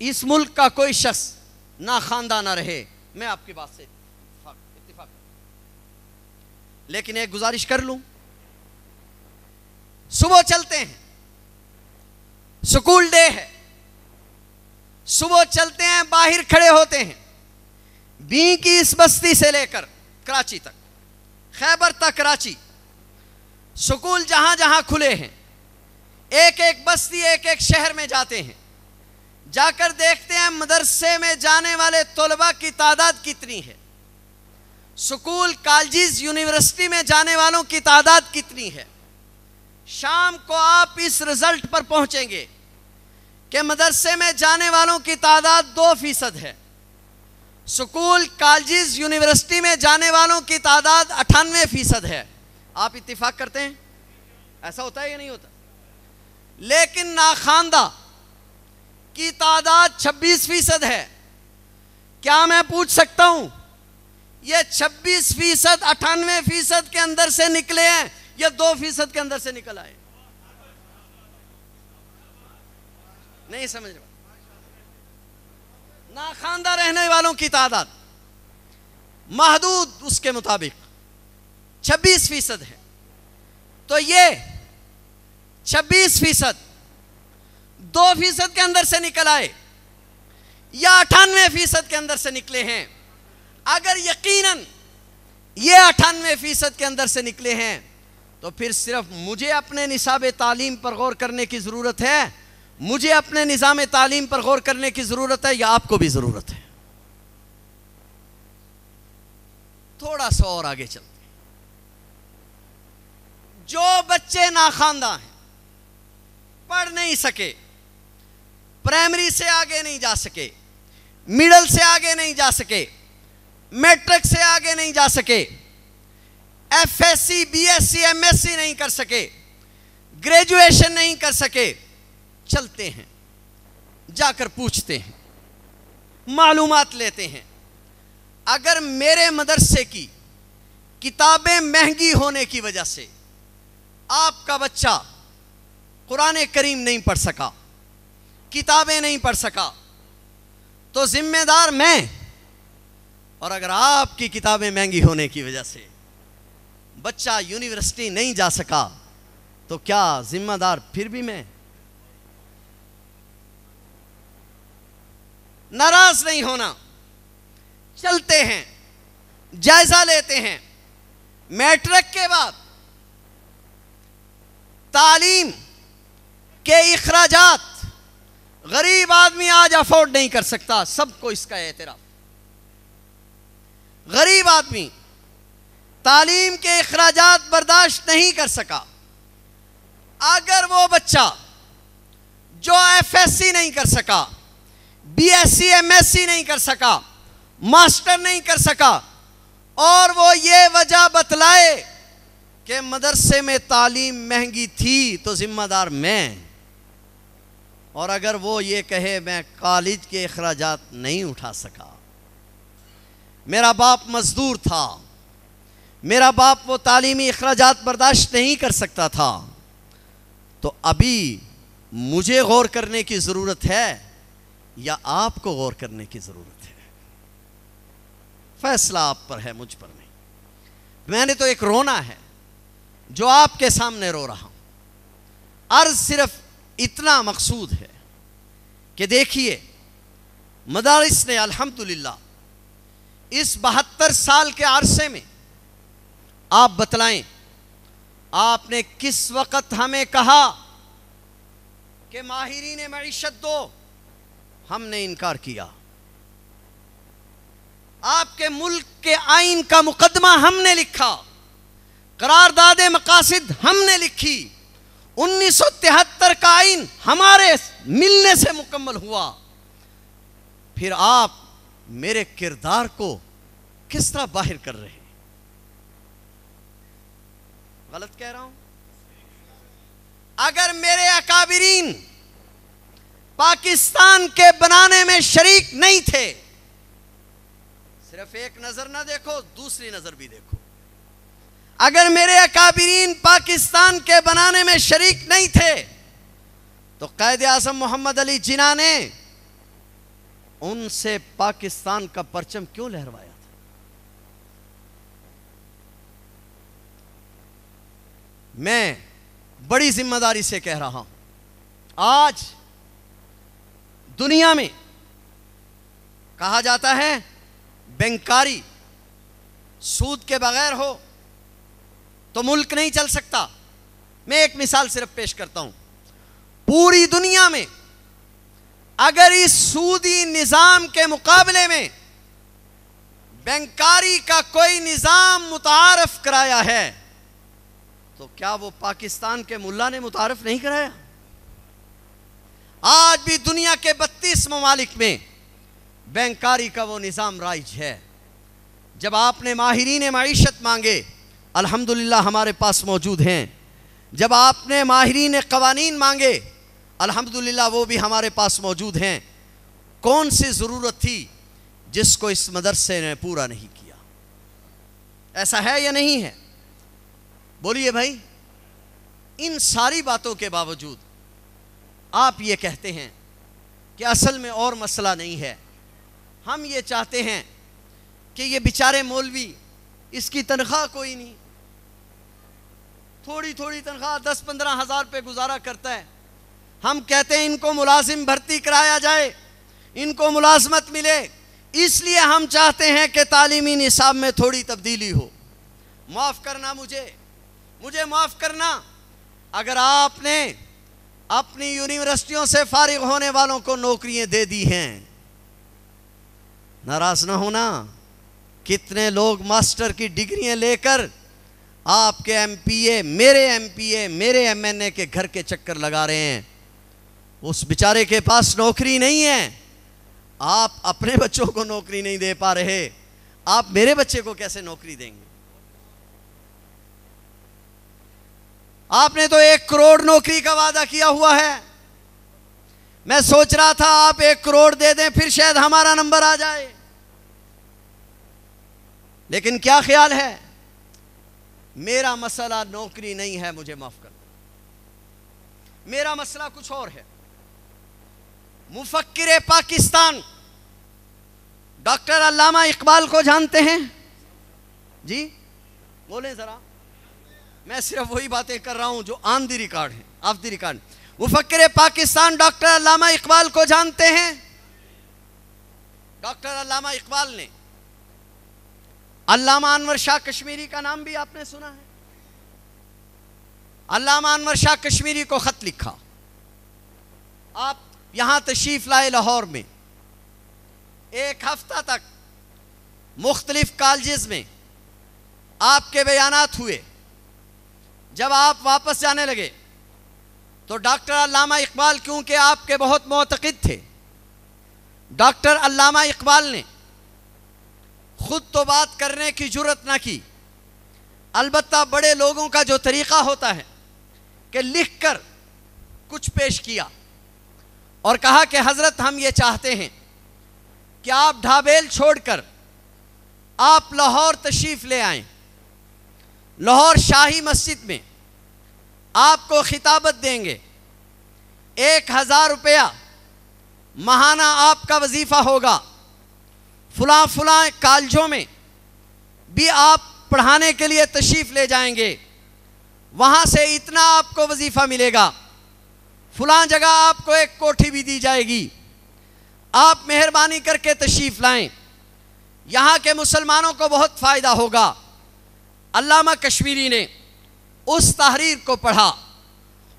Speaker 2: اس ملک کا کوئی شخص ناخواندہ نہ رہے۔ میں آپ کی بات سے اتفاق لیکن ایک گزارش کر لوں، صبح چلتے ہیں، سکول ڈے ہے، صبح چلتے ہیں، باہر کھڑے ہوتے ہیں، بی کی اس بستی سے لے کر کراچی تک، خیبر تک کراچی، سکول جہاں جہاں کھلے ہیں، ایک ایک بستی ایک ایک شہر میں جاتے ہیں، جا کر دیکھتے ہیں مدرسے میں جانے والے طلباء کی تعداد کتنی ہے، سکول کالجز یونیورسٹی میں جانے والوں کی تعداد کتنی ہے۔ شام کو آپ اس رزلٹ پر پہنچیں گے کہ مدرسے میں جانے والوں کی تعداد 2% ہے، سکول کالجز یونیورسٹی میں جانے والوں کی تعداد 98% ہے۔ آپ اتفاق کرتے ہیں؟ ایسا ہوتا ہے یا نہیں ہوتا؟ لیکن ناخواندہ کی تعداد 26% ہے۔ کیا میں پوچھ سکتا ہوں یہ 26% 98% کے اندر سے نکلے ہیں یا 2% کے اندر سے نکل آئے؟ نہیں سمجھ رہا۔ ناخواندہ رہنے والوں کی تعداد محدود اس کے مطابق 26% ہے، تو یہ 26% 2% کے اندر سے نکل آئے یا 98% کے اندر سے نکلے ہیں؟ اگر یقیناً یہ 98% کے اندر سے نکلے ہیں تو پھر صرف مجھے اپنے نصاب تعلیم پر غور کرنے کی ضرورت ہے، مجھے اپنے نظام تعلیم پر غور کرنے کی ضرورت ہے، یا آپ کو بھی ضرورت ہے؟ تھوڑا سا اور آگے چلتے ہیں۔ جو بچے ناخواندہ ہیں، پڑھ نہیں سکے، پرائمری سے آگے نہیں جا سکے، مڈل سے آگے نہیں جا سکے، میٹرک سے آگے نہیں جا سکے، F S C B S C M S C نہیں کر سکے، گریجویشن نہیں کر سکے، چلتے ہیں، جا کر پوچھتے ہیں، معلومات لیتے ہیں۔ اگر میرے مدرسے کی کتابیں مہنگی ہونے کی وجہ سے آپ کا بچہ قرآن کریم نہیں پڑھ سکا، کتابیں نہیں پڑھ سکا، تو ذمہ دار میں، اور اگر آپ کی کتابیں مہنگی ہونے کی وجہ سے بچہ یونیورسٹی نہیں جا سکا تو کیا ذمہ دار پھر بھی میں؟ ناراض نہیں ہونا، چلتے ہیں، جائزہ لیتے ہیں، میٹرک کے بعد تعلیم کے اخراجات غریب آدمی آج افورڈ نہیں کر سکتا، سب کو اس کا اعتراف۔ غریب آدمی تعلیم کے اخراجات برداشت نہیں کر سکا۔ اگر وہ بچہ جو ایف ایس سی نہیں کر سکا، B S C M S C نہیں کر سکا، ماسٹر نہیں کر سکا، اور وہ یہ وجہ بتلائے کہ مدرسے میں تعلیم مہنگی تھی تو ذمہ دار میں، اور اگر وہ یہ کہے میں کالج کے اخراجات نہیں اٹھا سکا، میرا باپ مزدور تھا، میرا باپ وہ تعلیمی اخراجات برداشت نہیں کر سکتا تھا، تو ابھی مجھے غور کرنے کی ضرورت ہے یا آپ کو غور کرنے کی ضرورت ہے؟ فیصلہ آپ پر ہے، مجھ پر نہیں۔ میں نے تو ایک رونا ہے جو آپ کے سامنے رو رہا ہوں۔ عرض صرف اتنا مقصود ہے کہ دیکھیے مدارس نے الحمدللہ اس 72 سال کے عرصے میں، آپ بتلائیں آپ نے کس وقت ہمیں کہا کہ ماہرین معیشت دو؟ ہم نے انکار کیا۔ آپ کے ملک کے آئین کا مقدمہ ہم نے لکھا، قرارداد مقاصد ہم نے لکھی، 1973 کا آئین ہمارے ملنے سے مکمل ہوا۔ پھر آپ میرے کردار کو کس طرح باہر کر رہے ہیں؟ غلط کہہ رہا ہوں؟ اگر میرے اکابرین پاکستان کے بنانے میں شریک نہیں تھے، صرف ایک نظر نہ دیکھو، دوسری نظر بھی دیکھو، اگر میرے اکابرین پاکستان کے بنانے میں شریک نہیں تھے تو قائد اعظم محمد علی جناح نے ان سے پاکستان کا پرچم کیوں لہروایا تھا؟ میں بڑی ذمہ داری سے کہہ رہا ہوں، آج دنیا میں کہا جاتا ہے بینکاری سود کے بغیر ہو تو ملک نہیں چل سکتا۔ میں ایک مثال صرف پیش کرتا ہوں، پوری دنیا میں اگر اس سودی نظام کے مقابلے میں بینکاری کا کوئی نظام متعارف کرایا ہے تو کیا وہ پاکستان کے ملا نے متعارف نہیں کرایا؟ آج بھی دنیا کے 32 ممالک میں بینکاری کا وہ نظام رائج ہے۔ جب آپ نے ماہرین معیشت مانگے، الحمدللہ ہمارے پاس موجود ہیں۔ جب آپ نے ماہرین قوانین مانگے، الحمدللہ وہ بھی ہمارے پاس موجود ہیں۔ کون سی ضرورت تھی جس کو اس مدرسے نے پورا نہیں کیا؟ ایسا ہے یا نہیں ہے؟ بولیے بھائی۔ ان ساری باتوں کے باوجود آپ یہ کہتے ہیں کہ اصل میں اور مسئلہ نہیں ہے، ہم یہ چاہتے ہیں کہ یہ بیچارے مولوی، اس کی تنخواہ کوئی نہیں، تھوڑی تھوڑی تنخواہ 10-15 ہزار پہ گزارا کرتا ہے، ہم کہتے ہیں ان کو ملازم بھرتی کرایا جائے، ان کو ملازمت ملے، اس لیے ہم چاہتے ہیں کہ تعلیمی نصاب میں تھوڑی تبدیلی ہو۔ معاف کرنا، مجھے معاف کرنا اگر آپ نے اپنی یونیورسٹیوں سے فارغ ہونے والوں کو نوکریاں دے دی ہیں، ناراض نہ ہونا۔ کتنے لوگ ماسٹر کی ڈگریاں لے کر آپ کے ایم پی اے، میرے ایم این اے کے گھر کے چکر لگا رہے ہیں، اس بیچارے کے پاس نوکری نہیں ہے۔ آپ اپنے بچوں کو نوکری نہیں دے پا رہے، آپ میرے بچے کو کیسے نوکری دیں گے؟ آپ نے تو 1 کروڑ نوکری کا وعدہ کیا ہوا ہے۔ میں سوچ رہا تھا آپ 1 کروڑ دے دیں، پھر شاید ہمارا نمبر آ جائے، لیکن کیا خیال ہے؟ میرا مسئلہ نوکری نہیں ہے، مجھے معاف کر دیں، میرا مسئلہ کچھ اور ہے۔ مفکر پاکستان ڈاکٹر علامہ اقبال کو جانتے ہیں؟ جی بولیں ذرا، میں صرف وہی باتیں کر رہا ہوں جو آن دی ریکارڈ ہیں، آف دی ریکارڈ۔ مفکر پاکستان ڈاکٹر علامہ اقبال کو جانتے ہیں؟ ڈاکٹر علامہ اقبال نے علامہ انور شاہ کشمیری کا نام بھی آپ نے سنا ہے؟ علامہ انور شاہ کشمیری کو خط لکھا، آپ یہاں تشریف لائے لاہور میں، ایک ہفتہ تک مختلف کالجز میں آپ کے بیانات ہوئے۔ جب آپ واپس جانے لگے تو ڈاکٹر علامہ اقبال، کیونکہ آپ کے بہت معتقد تھے، ڈاکٹر علامہ اقبال نے خود تو بات کرنے کی جرت نہ کی، البتہ بڑے لوگوں کا جو طریقہ ہوتا ہے کہ لکھ کر کچھ پیش کیا اور کہا کہ حضرت ہم یہ چاہتے ہیں کہ آپ ڈھابیل چھوڑ کر آپ لاہور تشریف لے آئیں، لاہور شاہی مسجد میں آپ کو خطابت دیں گے، 1000 روپیہ ماہانہ آپ کا وظیفہ ہوگا، فلاں فلاں کالجوں میں بھی آپ پڑھانے کے لیے تشریف لے جائیں گے، وہاں سے اتنا آپ کو وظیفہ ملے گا، فلاں جگہ آپ کو ایک کوٹھی بھی دی جائے گی، آپ مہربانی کر کے تشریف لائیں، یہاں کے مسلمانوں کو بہت فائدہ ہوگا۔ علامہ کشمیری نے اس تحریر کو پڑھا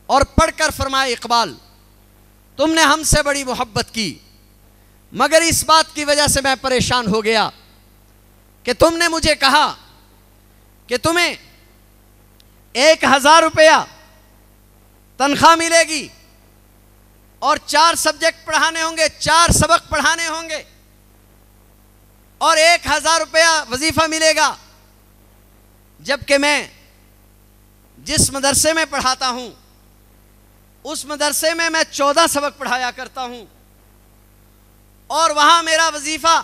Speaker 2: اور پڑھ کر فرمائے، اقبال تم نے ہم سے بڑی محبت کی، مگر اس بات کی وجہ سے میں پریشان ہو گیا کہ تم نے مجھے کہا کہ تمہیں 1000 روپیہ تنخواہ ملے گی اور 4 سبجیکٹ پڑھانے ہوں گے، 4 سبق پڑھانے ہوں گے اور 1000 روپیہ وظیفہ ملے گا، جبکہ میں جس مدرسے میں پڑھاتا ہوں اس مدرسے میں 14 سبق پڑھایا کرتا ہوں اور وہاں میرا وظیفہ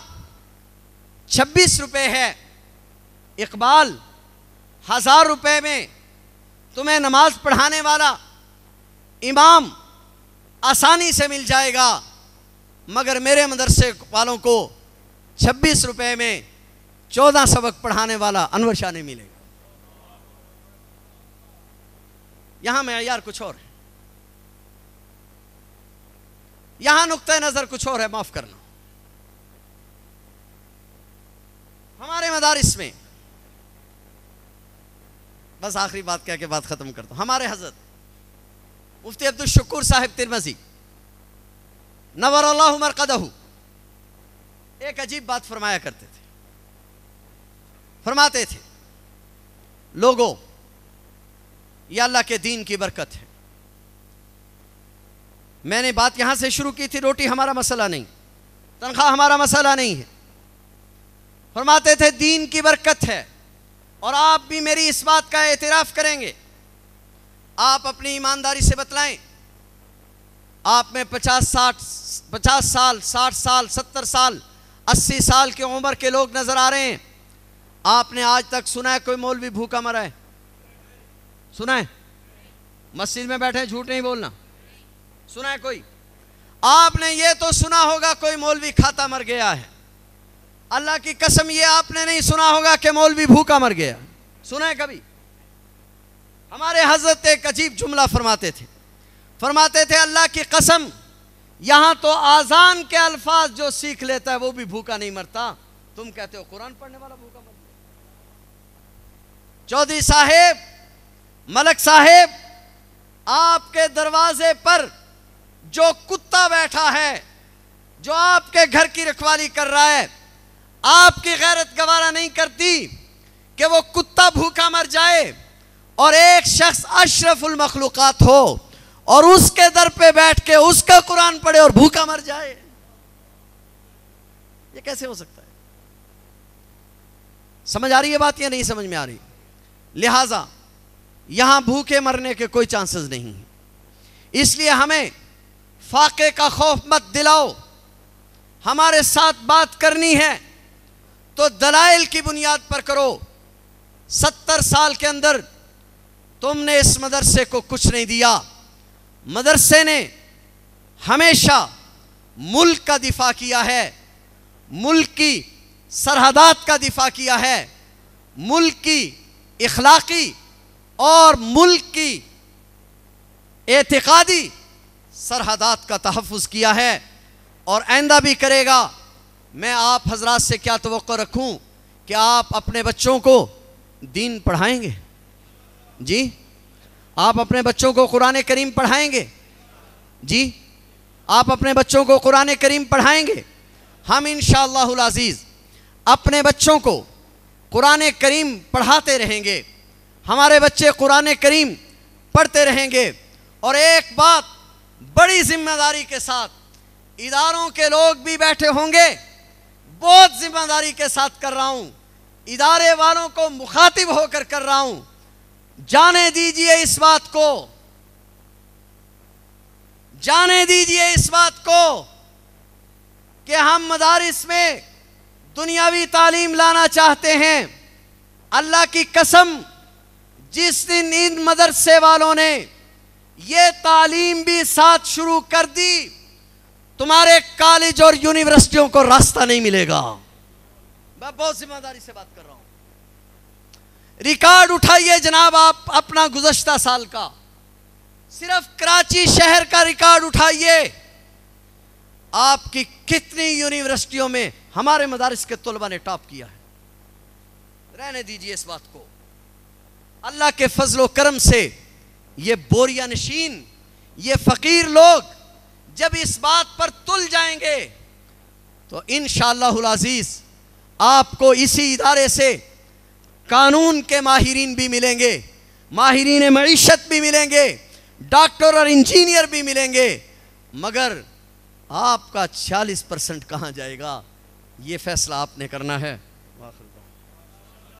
Speaker 2: 26 روپے ہے۔ اقبال 1000 روپے میں تمہیں نماز پڑھانے والا امام آسانی سے مل جائے گا، مگر میرے مدرسے والوں کو 26 روپے میں 14 سبق پڑھانے والا انور شاہ نہیں ملے گا۔ یہاں معیار کچھ اور ہے، یہاں نقطہ نظر کچھ اور ہے، معاف کرنا۔ ہمارے مدارس میں، بس آخری بات کہہ کے بات ختم کرتا ہوں، ہمارے حضرت مفتی عبدالشکور صاحب ترمذی نور اللہ مرقدہ ایک عجیب بات فرمایا کرتے تھے، فرماتے تھے لوگوں یہ اللہ کے دین کی برکت ہے۔ میں نے بات یہاں سے شروع کی تھی، روٹی ہمارا مسئلہ نہیں، تنخواہ ہمارا مسئلہ نہیں ہے، فرماتے تھے دین کی برکت ہے، اور آپ بھی میری اس بات کا اعتراف کریں گے۔ آپ اپنی ایمانداری سے بتلائیں، آپ میں 50 سال 60 سال 70 سال 80 سال کی عمر کے لوگ نظر آ رہے ہیں، آپ نے آج تک سنا ہے کوئی مولوی بھوکا مرا ہے؟ سنا ہے؟ مسجد میں بیٹھے جھوٹ نہیں بولنا، سنا ہے کوئی؟ آپ نے یہ تو سنا ہوگا کوئی مولوی کھاتا مر گیا ہے، اللہ کی قسم یہ آپ نے نہیں سنا ہوگا کہ مولوی بھوکا مر گیا، سنا ہے کبھی؟ ہمارے حضرت ایک عجیب جملہ فرماتے تھے اللہ کی قسم یہاں تو آذان کے الفاظ جو سیکھ لیتا ہے وہ بھی بھوکا نہیں مرتا، تم کہتے ہو قرآن پڑھنے والا بھوکا مر گیا۔ چودھری صاحب، ملک صاحب، آپ کے دروازے پر جو کتا بیٹھا ہے، جو آپ کے گھر کی رکھوالی کر رہا ہے، آپ کی غیرت گوارا نہیں کرتی کہ وہ کتا بھوکا مر جائے اور ایک شخص اشرف المخلوقات ہو اور اس کے در پہ بیٹھ کے اس کا قرآن پڑھے اور بھوکا مر جائے؟ یہ کیسے ہو سکتا ہے؟ سمجھ آ رہی ہے بات یا نہیں سمجھ میں آ رہی؟ لہٰذا یہاں بھوکے مرنے کے کوئی چانسز نہیں ہیں، اس لیے ہمیں فاقے کا خوف مت دلاؤ۔ ہمارے ساتھ بات کرنی ہے تو دلائل کی بنیاد پر کرو۔ 70 سال کے اندر تم نے اس مدرسے کو کچھ نہیں دیا، مدرسے نے ہمیشہ ملک کا دفاع کیا ہے، ملک کی سرحدات کا دفاع کیا ہے، ملک کی اخلاقی اور ملک کی اعتقادی سرحدات کا تحفظ کیا ہے، اور آئندہ بھی کرے گا۔ میں آپ حضرات سے کیا توقع رکھوں کہ آپ اپنے بچوں کو دین پڑھائیں گے؟ جی آپ اپنے بچوں کو قرآن کریم پڑھائیں گے؟ جی آپ اپنے بچوں کو قرآن کریم پڑھائیں گے؟ ہم انشاءاللہ العزیز اپنے بچوں کو قرآن کریم پڑھاتے رہیں گے، ہمارے بچے قرآن کریم پڑھتے رہیں گے۔ اور ایک بات بڑی ذمہ داری کے ساتھ اداروں کے لوگ بھی بیٹھے ہوں گے، بہت ذمہ داری کے ساتھ کر رہا ہوں، ادارے والوں کو مخاطب ہو کر کر رہا ہوں، جانے دیجئے اس بات کو، جانے دیجئے اس بات کو کہ ہم مدارس میں دنیاوی تعلیم لانا چاہتے ہیں۔ اللہ کی قسم، جس دن ان مدرسے والوں نے یہ تعلیم بھی ساتھ شروع کر دی، تمہارے کالج اور یونیورسٹیوں کو راستہ نہیں ملے گا۔ میں بہت ذمہ داری سے بات کر رہا ہوں۔ ریکارڈ اٹھائیے جناب آپ اپنا گزشتہ سال کا، صرف کراچی شہر کا ریکارڈ اٹھائیے، آپ کی کتنی یونیورسٹیوں میں ہمارے مدارس کے طلبہ نے ٹاپ کیا ہے۔ رہنے دیجئے اس بات کو، اللہ کے فضل و کرم سے یہ بوریا نشین، یہ فقیر لوگ جب اس بات پر تل جائیں گے تو انشاءاللہ العزیز آپ کو اسی ادارے سے قانون کے ماہرین بھی ملیں گے، ماہرین معیشت بھی ملیں گے، ڈاکٹر اور انجینئر بھی ملیں گے، مگر آپ کا 40% کہاں جائے گا، یہ فیصلہ آپ نے کرنا ہے۔